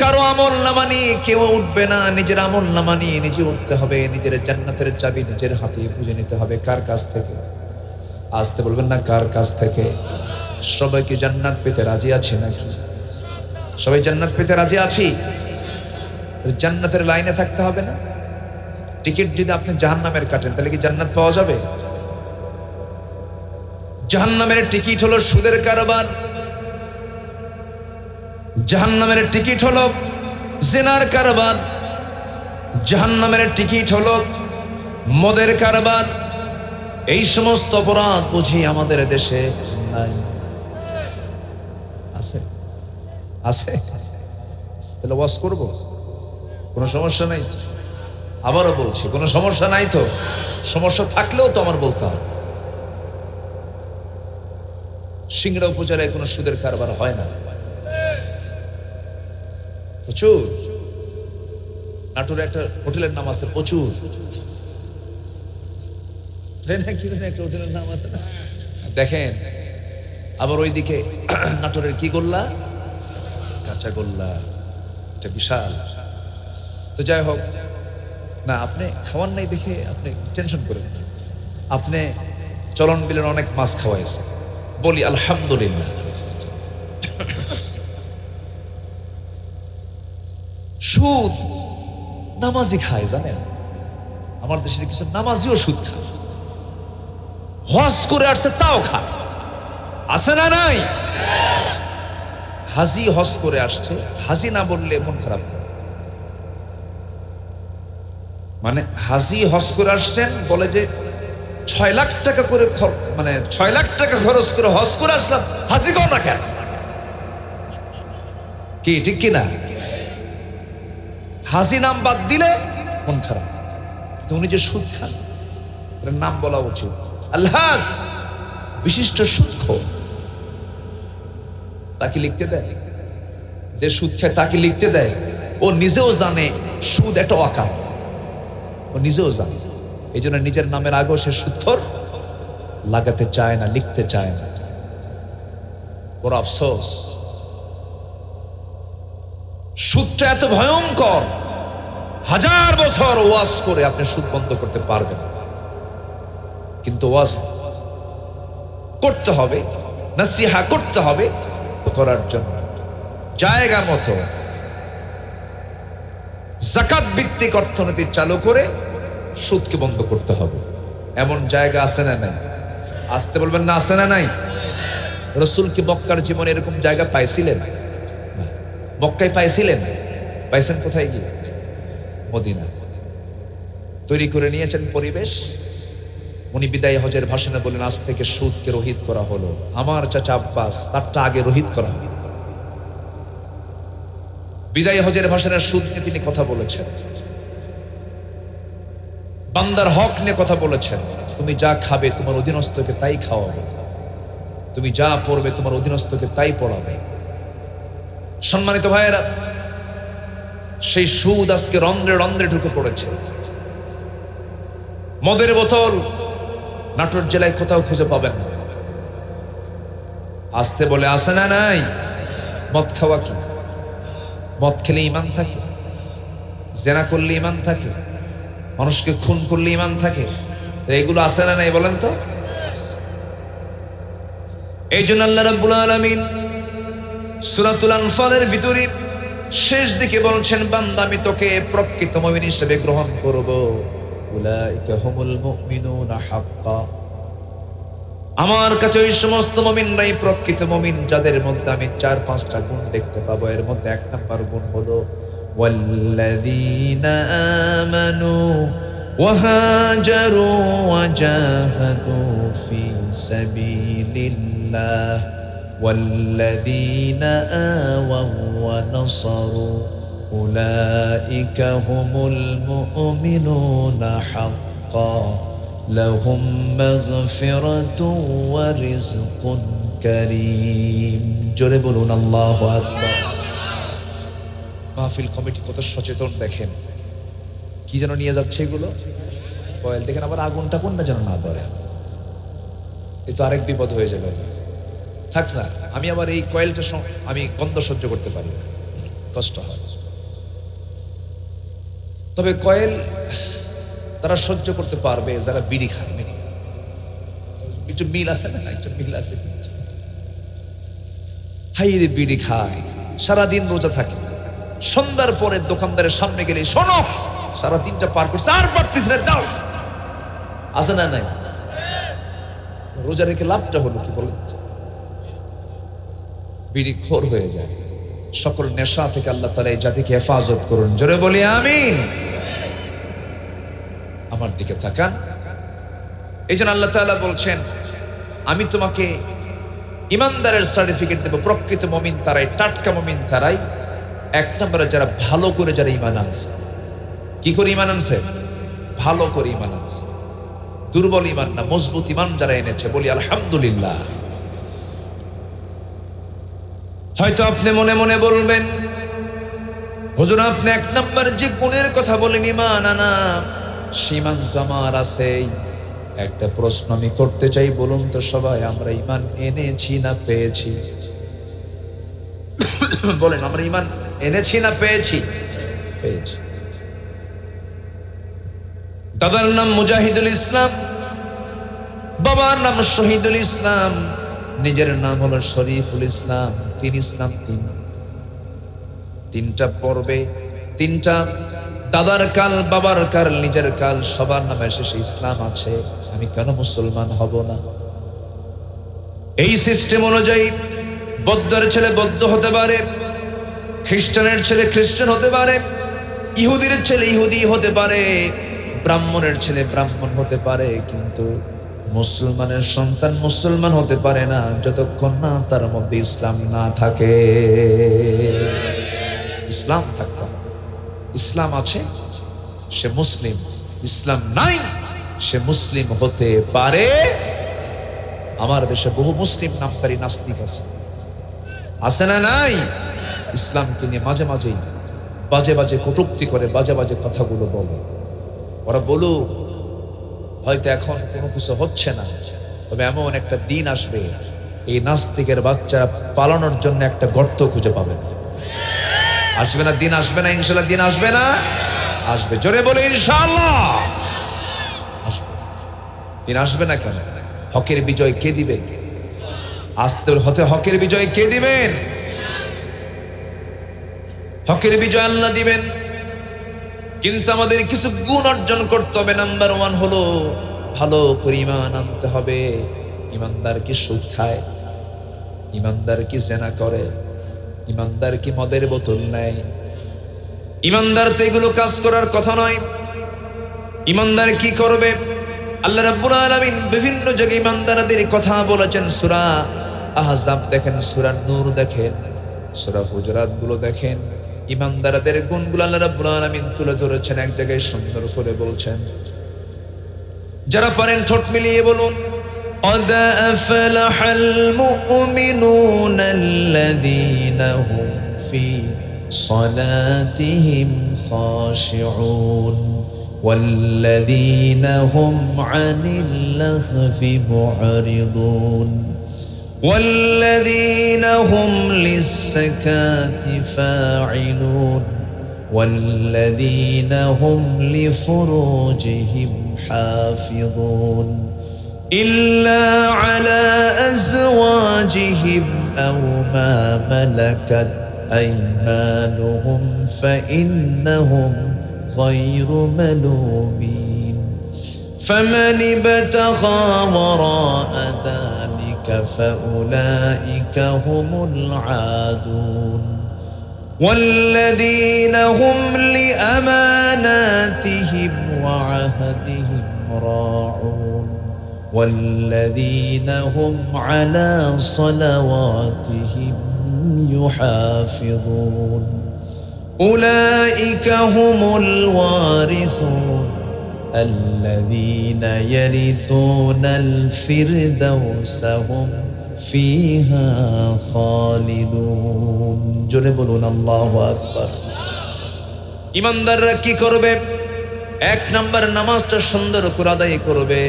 কারো আমল নামা নিয়ে কেউ উঠবে না, নিজের আমল নামা নিয়ে নিজে উঠতে হবে। নিজের জান্নাতের চাবি নিজের হাতে বুঝে নিতে হবে। কার কাছ থেকে? আসতে বলবেন না, কার কাছ থেকে? সবাই কি জান্নাত পেতে রাজি আছে নাকি? সবাই জান্নাত পেতে রাজি আছি? জান্নাতের লাইনে থাকতে হবে না? টিকিট যদি আপনি জাহান্নামের কাটেন, তাহলে কি জান্নাত পাওয়া যাবে? জাহান্নামের টিকিট হলো সুদের কারবার, জাহান্নামের টিকিট হলো জিনার কারবার, জাহান্নামের টিকিট হলো মদের কারবার। এই সমস্ত অপরাধ বুঝি আমাদের দেশে নাই? আছে? আছে? তাহলে ওয়াজ করবো, কোনো সমস্যা নাই তো? আবারও বলছি, কোনো সমস্যা নাই তো? সমস্যা থাকলেও তো আমার বলতে হবে। সিংড়া উপজেলায় কোনো সুদের কারবার হয় না? প্রচুর। নাটোরে একটা হোটেলের নাম আছে প্রচুর, একটা হোটেলের নাম আছে না? দেখেন, আবার ওইদিকে নাটোরের কি গোল্লা, কাঁচা গোল্লা, এটা বিশাল। তো যাই হোক না, আপনি খাওয়ান নাই দেখে আপনি টেনশন করেন। আপনি চলন বিলেন অনেক মাছ খাওয়াইছে, বলি আলহামদুলিল্লাহ। সুদ নামাজি খায়, জানেন? আমার দেশের কিছু নামাজিও সুদ খায়, হজ করে আসছে তাও খায়। আছে না নাই? হাজি হজ করে আসছে, হাজি না বললে মন খারাপ করে। মানে হাজি হজ করে আসছেন, বলে যে 6 লাখ টাকা করে, মানে 6 লাখ টাকা খরচ করে হজ করে আসলাম, হাজি কও না কেন? কি ঠিক কিনা? হাজি নাম বাদ দিলে মন খারাপ। তো উনি যে সুদ খান, এর নাম বলা উচিত। আলহাজ বিশিষ্ট সুদখোর, তাকে লিখতে দেয়? যে সুদ খায় তাকে লিখতে দেয়? ও নিজেও জানে সুদ একটা অকাম, ও নিজেও জানে। এই জন্য নিজের নামের আগেও সে সুদখোর লাগাতে চায় না, লিখতে চায় না। বড় আফসোস। সুদটা এত ভয়ঙ্কর, 1000 বছর ওয়াজ করে আপনি সুদ বন্ধ করতে পারবেন, কিন্তু ওয়াজ করতে হবে, নাসিহা করতে হবে, করার জন্য জায়গা মতো যাকাত ভিত্তিক অর্থনীতি চালু করে সুদকে বন্ধ করতে হবে। এমন জায়গা আছে না নাই? আসতে বলবেন না, আছে না নাই? রসুল কি মক্কার জীবনে এরকম জায়গা পাইছিলেন? মক্কায় পাইছিলেন? পাইছেন কোথায় গিয়ে? মদিনা। তৈরি করে নিয়েছেন পরিবেশ। উনি বিদায় হজের ভাষণে বলেন, আজ থেকে সুদকে রহিত করা হলো। আমার চাচা আব্বাস তারটা আগে রহিত করা হলো। বিদায় হজের ভাষণের সুদ নিয়ে তিনি কথা বলেছেন, বান্দার হক নিয়ে কথা বলেছেন। তুমি যা খাবে তোমার অধীনস্থকে তাই খাওয়াবে, তুমি যা পড়বে তোমার অধীনস্থকে তাই পড়াবে। সম্মানিত ভাইয়েরা, সেই সুদ আজকে রন্ধ্রে রন্ধ্রে ঢুকে পড়েছে। মদের বোতল নাটোর জেলায় কোথাও খুঁজে পাবেন না। আসতে বলে আসে না নাই? মদ খাওয়া কি? মদ খেলে ঈমান থাকে? জেনা করলে ঈমান থাকে? মানুষকে খুন করলে ঈমান থাকে? এগুলো আসে না নাই বলেন তো? এই জন্য আল্লাহ রাব্বুল আলামিন সূরাতুল আনফালের ভিতরে শেষ দিকে বলছেন, বান্দা আমি তোকে প্রকৃত মুমিন হিসেবে গ্রহণ করব। উলাইকা হুমুল মুমিনুনা হাক্কা। আমার কাছে ওই সমস্ত মুমিনরাই প্রকৃত মুমিন, যাদের মধ্যে আমি 4-5টা গুণ দেখতে পাবো। এর মধ্যে 1 নম্বর গুণ হলো ওয়াল্লাযীনা আমানু ওয়া হাজারু ওয়া জাহাদু ফি সাবিলিল্লাহ ওয়াল্লাযীনা আওয়াউ ওয়া নাসারু উলাইকা হুমুল মুমিনুনা হাক্কা লাহুম মাগফিরাতুন ওয়া রিজকুন কারীম। জোরে বলুন আল্লাহু আকবার। মাহফিল কমিটি কত সচেতন দেখেন, কি যেন নিয়ে যাচ্ছে এগুলো। কয়েল দেখেন, আবার আগুনটা কোনটা যেন না ধরে, এ তো আরেক বিপদ হয়ে যাবে। থাক না, আমি আবার এই কয়েলটা আমি গন্ধ সহ্য করতে পারি না, কষ্ট হয়। তবে কয়েল তারা সহ্য করতে পারবে যারা বিড়ি খায়। নাকি একটু মিল আছে না? একটু মিল আছে। হাই রে, বিড়ি খায়, সারাদিন রোজা থাকে, সন্ধ্যার পরে দোকানদারের সামনে গেলে শোনো সারা দিনটা পার করছে আর পারতিস না, দাও। আছে না নাই? রোজা রেখে লাভটা হলো কি বলেন? বিড়ি খোর হয়ে যায়। সকল নেশা থেকে আল্লাহ তাআলা এই জাতিকে হেফাজত করুন। জোরে বলি আমিন। আমার দিকে তাকান। এই জন্য আল্লাহ তাআলা বলছেন, আমি তোমাকে ইমানদারের সার্টিফিকেট দেব। প্রকৃত মুমিন তারাই, টাটকা মুমিন তারাই। 1 নম্বরে যারা ভালো করে যারা ঈমান আনছে। কি করে ঈমান আনছে? ভালো করে ঈমান আনছে। দুর্বল ঈমান না, মজবুত ঈমান যারা এনেছে, বলি আলহামদুলিল্লাহ। হয়তো আপনি মনে মনে বলবেন, হুজুর আপনি 1 নম্বর যে গুণের কথা বলেন ঈমান আনা, ঈমান তো আমার আছে। একটা প্রশ্ন আমি করতে চাই, বলুন তো সবাই, আমরা ঈমান এনেছি না পেয়েছি? বলেন, আমরা ঈমান এনেছি না পেয়েছি? পেয়েছি। দাদার নাম মুজাহিদুল ইসলাম, বাবার নাম শহীদুল ইসলাম, নিজের নাম হলো শরীফুল ইসলাম। 3 ইসলাম, 3টা পর্বে 3টা, দাদার কাল, বাবার কাল, নিজের কাল, সবার নামে শেষে ইসলাম আছে। আমি কেন মুসলমান হব না? এই সিস্টেম অনুযায়ী বৌদ্ধের ছেলে বৌদ্ধ হতে পারে, খ্রিস্টানের ছেলে খ্রিস্টান হতে পারে, ইহুদির ছেলে ইহুদি হতে পারে, ব্রাহ্মণের ছেলে ব্রাহ্মণ হতে পারে, কিন্তু মুসলমানের সন্তান মুসলমান হতে পারে না যতক্ষণ না তার মধ্যে ইসলাম না থাকে। ইসলাম থাকতে হবে। ইসলাম আছে সে মুসলিম, ইসলাম নাই সে মুসলিম হতে পারে। আমার দেশে বহু মুসলিম নামধারী নাস্তিক আছে, আছে না নাই? ইসলামকে নিয়ে মাঝে মাঝেই বাজে বাজে কটূক্তি করে, বাজে বাজে কথাগুলো বলে। ওরা বলুক, হয়তো এখন কোনো কিছু হচ্ছে না, তবে এমন একটা দিন আসবে এই নাস্তিকের বাচ্চা পালানোর জন্য একটা গর্ত খুঁজে পাবে না। আসবে না? দিন আসবে না? ইনশাল্লাহ দিন আসবে না? আসবে। জোরে বলে ইনশাআল্লাহ আসবে। দিন আসবে না কেন? হকের বিজয় কে দিবেন? আস্তে হতে হকের বিজয় কে দিবেন? হকের বিজয় আল্লাহ দিবেন। কিন্তু আমাদের কিছু গুণ অর্জন করতে হবে। নাম্বার 1 হলো ভালো করে ঈমান আনতে হবে। ঈমানদার কি সুদ খায়? ঈমানদার কি জেনা করে? ঈমানদার কি মদের বোতল নেয়? ঈমানদার তো এগুলো কাজ করার কথা নয়। ঈমানদার কি করবে? আল্লাহ রাব্বুল আলামিন বিভিন্ন জায়গায় ঈমানদারদের কথা বলেছেন। সূরা আহজাব দেখেন, সূরা নূর দেখেন, সূরা হুজুরাত গুলো দেখেন। ঈমানদারদের গুণগুলো আল্লাহ রাব্বুল আলামিন তুলে ধরেছেন, এক জায়গায় সুন্দর করে বলছেন। যারা পারেন ঠোঁট মিলিয়ে বলুন, قد أفلح المؤمنون الذين هم في صلاتهم خاشعون والذين هم عن اللغو معرضون والذين هم للزكاة فاعلون والذين هم لفروجهم حافظون إلا على أزواجهم أو ما ملكت أيمانهم فإنهم غير ملومين فمن ابتغى وراء ذلك فأولئك هم العادون والذين هم لأماناتهم وعهدهم راعون والذين هم على صلواتهم يحافظون أولئك هم الوارثون الذين يرثون الفردوس هم فيها خالدون জোরে বলুন আল্লাহু আকবার। ঈমানদাররা কি করবে? 1 নাম্বার, নামাজটা সুন্দর করে আদায় করবে।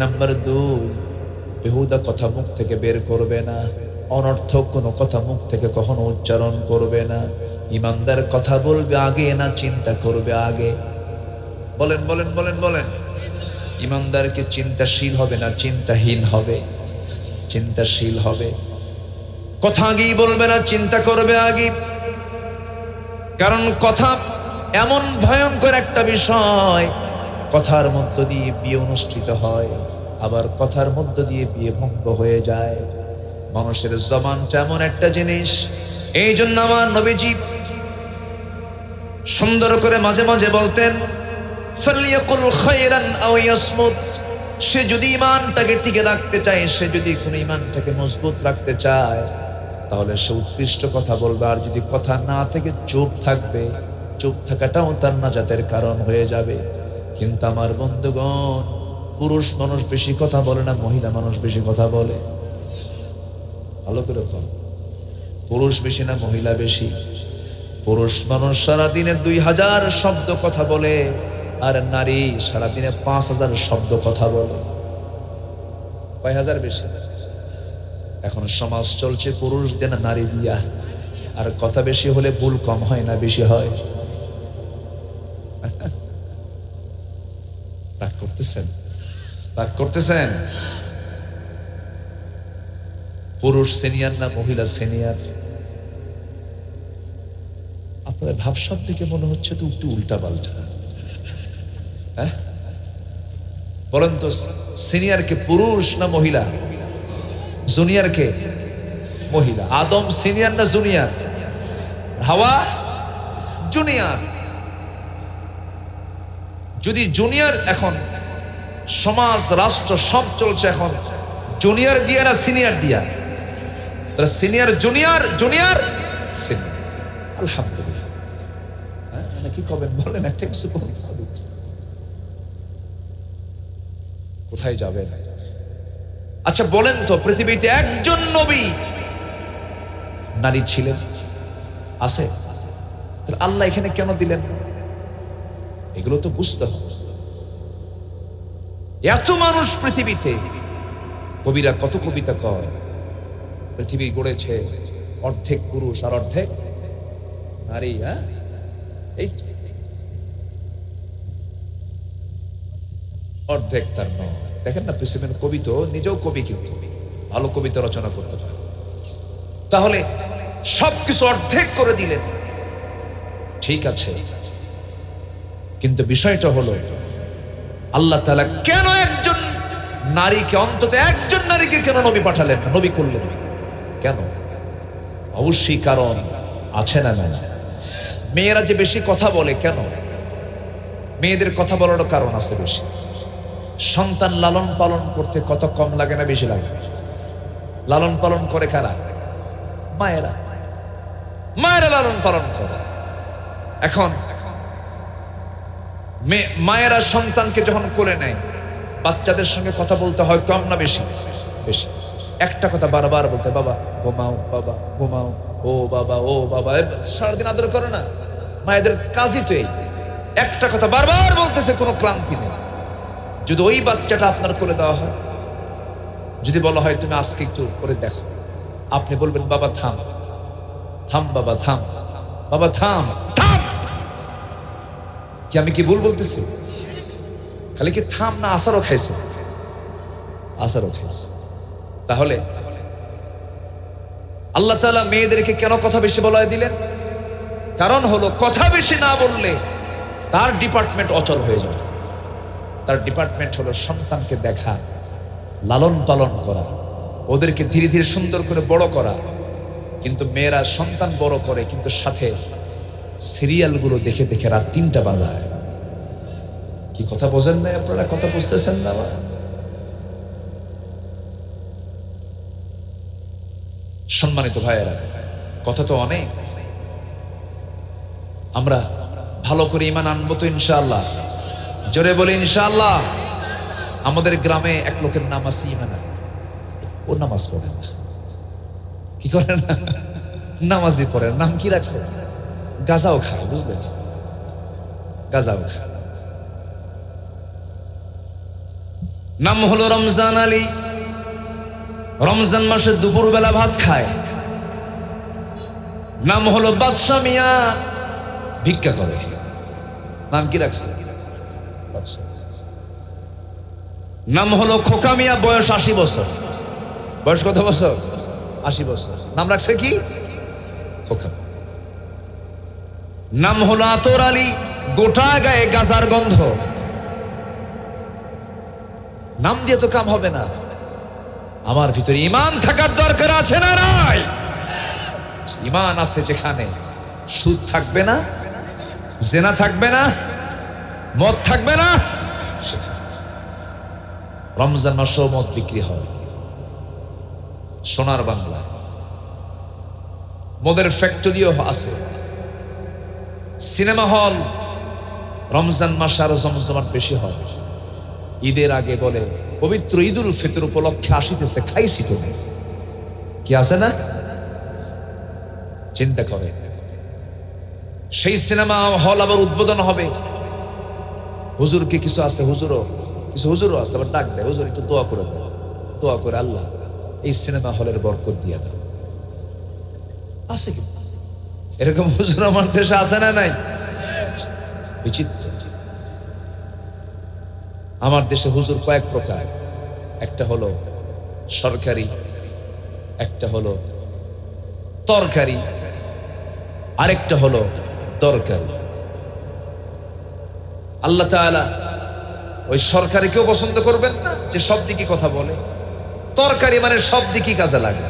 নাম্বার 2, বেহুদা কথা মুখ থেকে বের করবে না, অনর্থক কোনো কথা মুখ থেকে কখনো উচ্চারণ করবে না। ঈমানদার কথা বলবে আগে না চিন্তা করবে আগে? বলেন বলেন বলেন বলেন। ঈমানদার কি চিন্তাশীল হবে না চিন্তাহীন হবে? চিন্তাশীল হবে। কথা আগেই বলবে না, চিন্তা করবে আগে। কারণ কথা এমন ভয়ঙ্কর একটা বিষয়, কথার মধ্য দিয়ে বিয়ে অনুষ্ঠিত হয়, আবার কথার মধ্য দিয়ে বিয়ে ভঙ্গ হয়ে যায়। মানুষের জবানটা এমন একটা জিনিস। এই জন্য আমার নবীজি সুন্দর করে মাঝে মাঝে বলতেন, ফালিয়াকুল খায়রান আও ইয়াসমুত। সে যদি ঈমানটাকে টিকে রাখতে চায়, সে যদি কোনো ঈমানটাকে মজবুত রাখতে চায়, তাহলে সে উৎকৃষ্ট কথা বলবে। আর যদি কথা না থেকে চুপ থাকবে, চুপ থাকাটাও তার নাজাতের কারণ হয়ে যাবে। কিন্তু আমার বন্ধুগণ, পুরুষ মানুষ বেশি কথা বলে না, মহিলা মানুষ বেশি কথা বলে? ভালো করে কর। পুরুষ বেশি না মহিলা বেশি? পুরুষ মানুষ সারাদিনে 2000 শব্দ কথা বলে, আর নারী সারাদিনে 5000 শব্দ কথা বলে। কয় হাজার বেশি? এখন সমাজ চলছে পুরুষ দিয়ে না নারী দিয়া। আর কথা বেশি হলে ভুল কম হয় না বেশি হয়? রাগ করতেছেন? রাগ করতেছেন? পুরুষ সিনিয়র না মহিলা সিনিয়র? আপনাদের ভাবসাব দেখে মনে হচ্ছে তো একটু উল্টা পাল্টা। হ্যাঁ বলেন তো, সিনিয়র কে পুরুষ না মহিলা? জুনিয়র কে? মহিলা। আদম সিনিয়র না জুনিয়র? হাওয়া জুনিয়র। যদি জুনিয়র, এখন সমাজ রাষ্ট্র সব চলছে এখন জুনিয়র দিয়া না সিনিয়র দিয়া? তাহলে সিনিয়র জুনিয়র, জুনিয়র সিনিয়র। আলহামদুলিল্লাহ। কি করবেন বলেন? একটা কিছু করতে হবে। কোথায় যাবেন? আচ্ছা বলেন তো, পৃথিবীতে একজন নবী নারী ছিলেন? আছে? আল্লাহ এখানে কেন দিলেন? এগুলো তো বুঝতে হবে। এত মানুষ পৃথিবীতে, কবিরা কত কবিতা কয়, পৃথিবী গড়েছে অর্ধেক পুরুষ আর অর্ধেক নারী। হ্যাঁ, এই অর্ধেক তার নয়। দেখেন না, পৃথিবীর কবি তো নিজেও কবি, কিন্তু ভালো কবিতা রচনা করতে পারে। তাহলে সবকিছু অর্ধেক করে দিলেন, ঠিক আছে, কিন্তু বিষয়টা হলো আল্লাহ তাআলা কেন একজন নারীকে, অন্তত একজন নারীকে কেন নবী পাঠালেন না, নবী করলেন কেন? অবশ্যই কারণ আছে না? না, মেয়েরা যে বেশি কথা বলে কেন? মেয়েদের কথা বলারও কারণ আছে বেশি। সন্তান লালন পালন করতে কত কম লাগে না বেশি লাগে? লালন পালন করে কারা? মায়েরা। মায়েরা লালন পালন করে। এখন মায়েরা সন্তানকে যখন কোলে নেয়, বাচ্চাদের সঙ্গে কথা বলতে হয় কম না বেশি? বেশি। একটা কথা বারবার বলতে, বাবা ঘুমাও, বাবা ঘুমাও, ও বাবা, ও বাবা, সারাদিন আদর করে না? মায়েদের কাজই তো এই, একটা কথা বারবার বলতেছে, কোনো ক্লান্তি নেই। যদি ওই বাচ্চাটা আপনার কোলে দেওয়া হয়, যদি বলা হয় তুমি আজকে একটু করে দেখো, আপনি বলবেন বাবা থাম, থাম বাবা থাম, বাবা থাম, থাম। কি আমি কি ভুল বলতেছি? খালি কি থাম না, আসারও খাইছে? আসারও খাইছে। তাহলে আল্লাহ তাআলা মেয়েদেরকে কেন কথা বেশি বলায় দিলেন? কারণ হলো কথা বেশি না বললে তার ডিপার্টমেন্ট অচল হয়ে যাবে। তার ডিপার্টমেন্ট হলো সন্তানকে দেখা, লালন পালন করা, ওদেরকে ধীরে ধীরে সুন্দর করে বড় করা। কিন্তু মেয়েরা সন্তান বড় করে, কিন্তু সাথে সিরিয়ালগুলো দেখে দেখে রাত 3টা বাজায়। কি কথা বোঝেন না আপনারা? কথা বুঝতেছেন না? সম্মানিত ভাইয়েরা, কথা তো অনেক। আমরা ভালো করে ঈমান আনবো তো ইনশাআল্লাহ? জোরে বলি ইনশাআল্লাহ। আমাদের গ্রামে এক লোকের নাম আছে ঈমান আছে, ও নামাজ পড়ে না। কি করে না? নামাজই পড়ে। নাম কি রাখছে? গাঁজাও খায়, বুঝলেন? গাঁজাও খায়। নাম হলো রমজান আলী। রমজান মাসে দুপুরবেলা ভাত খায়। নাম হলো বাদশা মিয়া, ভিক্ষা করে। নাম কি রাখছে? নাম হলো খোকা মিয়া, বয়স 80 বছর। বয়স কত বছর? 80 বছর। নাম রাখছে কি? খোকা। নাম হলো আতর আলী, গোটা গায়ে গাজার গন্ধ। নাম দিয়ে তো কাম হবে না। আমার ভিতরে ঈমান থাকার দরকার আছে না নাই? ঈমান আছে যেখানে সুদ থাকবে না, জেনা থাকবে না, মদ থাকবে না। রমজান মাসেও মদ বিক্রি হয় সোনার বাংলা। মদের ফ্যাক্টরিও আছে, সিনেমা হল। রমজান মাসে আরো জমজমাট বেশি হয়। ঈদের আগে বলে পবিত্র ঈদুল ফিতর উপলক্ষে আসিতেছে, খাইছি তো কি আছে না? চিন্তা করে সেই সিনেমা হল আবার উদ্বোধন হবে। হুজুরকে কিছু আছে, হুজুরও আছে, আবার ডাক দেয়, হুজুর একটু দোয়া করে দেয়। দোয়া করে, আল্লাহ এই সিনেমা হলের বরকত দিয়ে দাও। আছে কি এরকম হুজুর আমার দেশে আছে না নাই? বিচিত্র। আমার দেশে হুজুর কয়েক প্রকার। একটা হলো সরকারি, একটা হলো তরকারি, আরেকটা হলো দরকারি। আল্লাহ তাআলা ওই সরকারিকেও পছন্দ করবেন না যে সব দিকে কথা বলে। তরকারি মানে সব দিকে কাজে লাগে।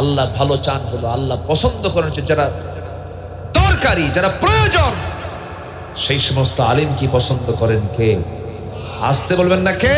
আল্লাহ ভালো চান হলো, আল্লাহ পছন্দ করেন যারা দরকারি, যারা প্রয়োজন, সেই সমস্ত আলিম কি পছন্দ করেন কে? আসতে বলবেন না কে?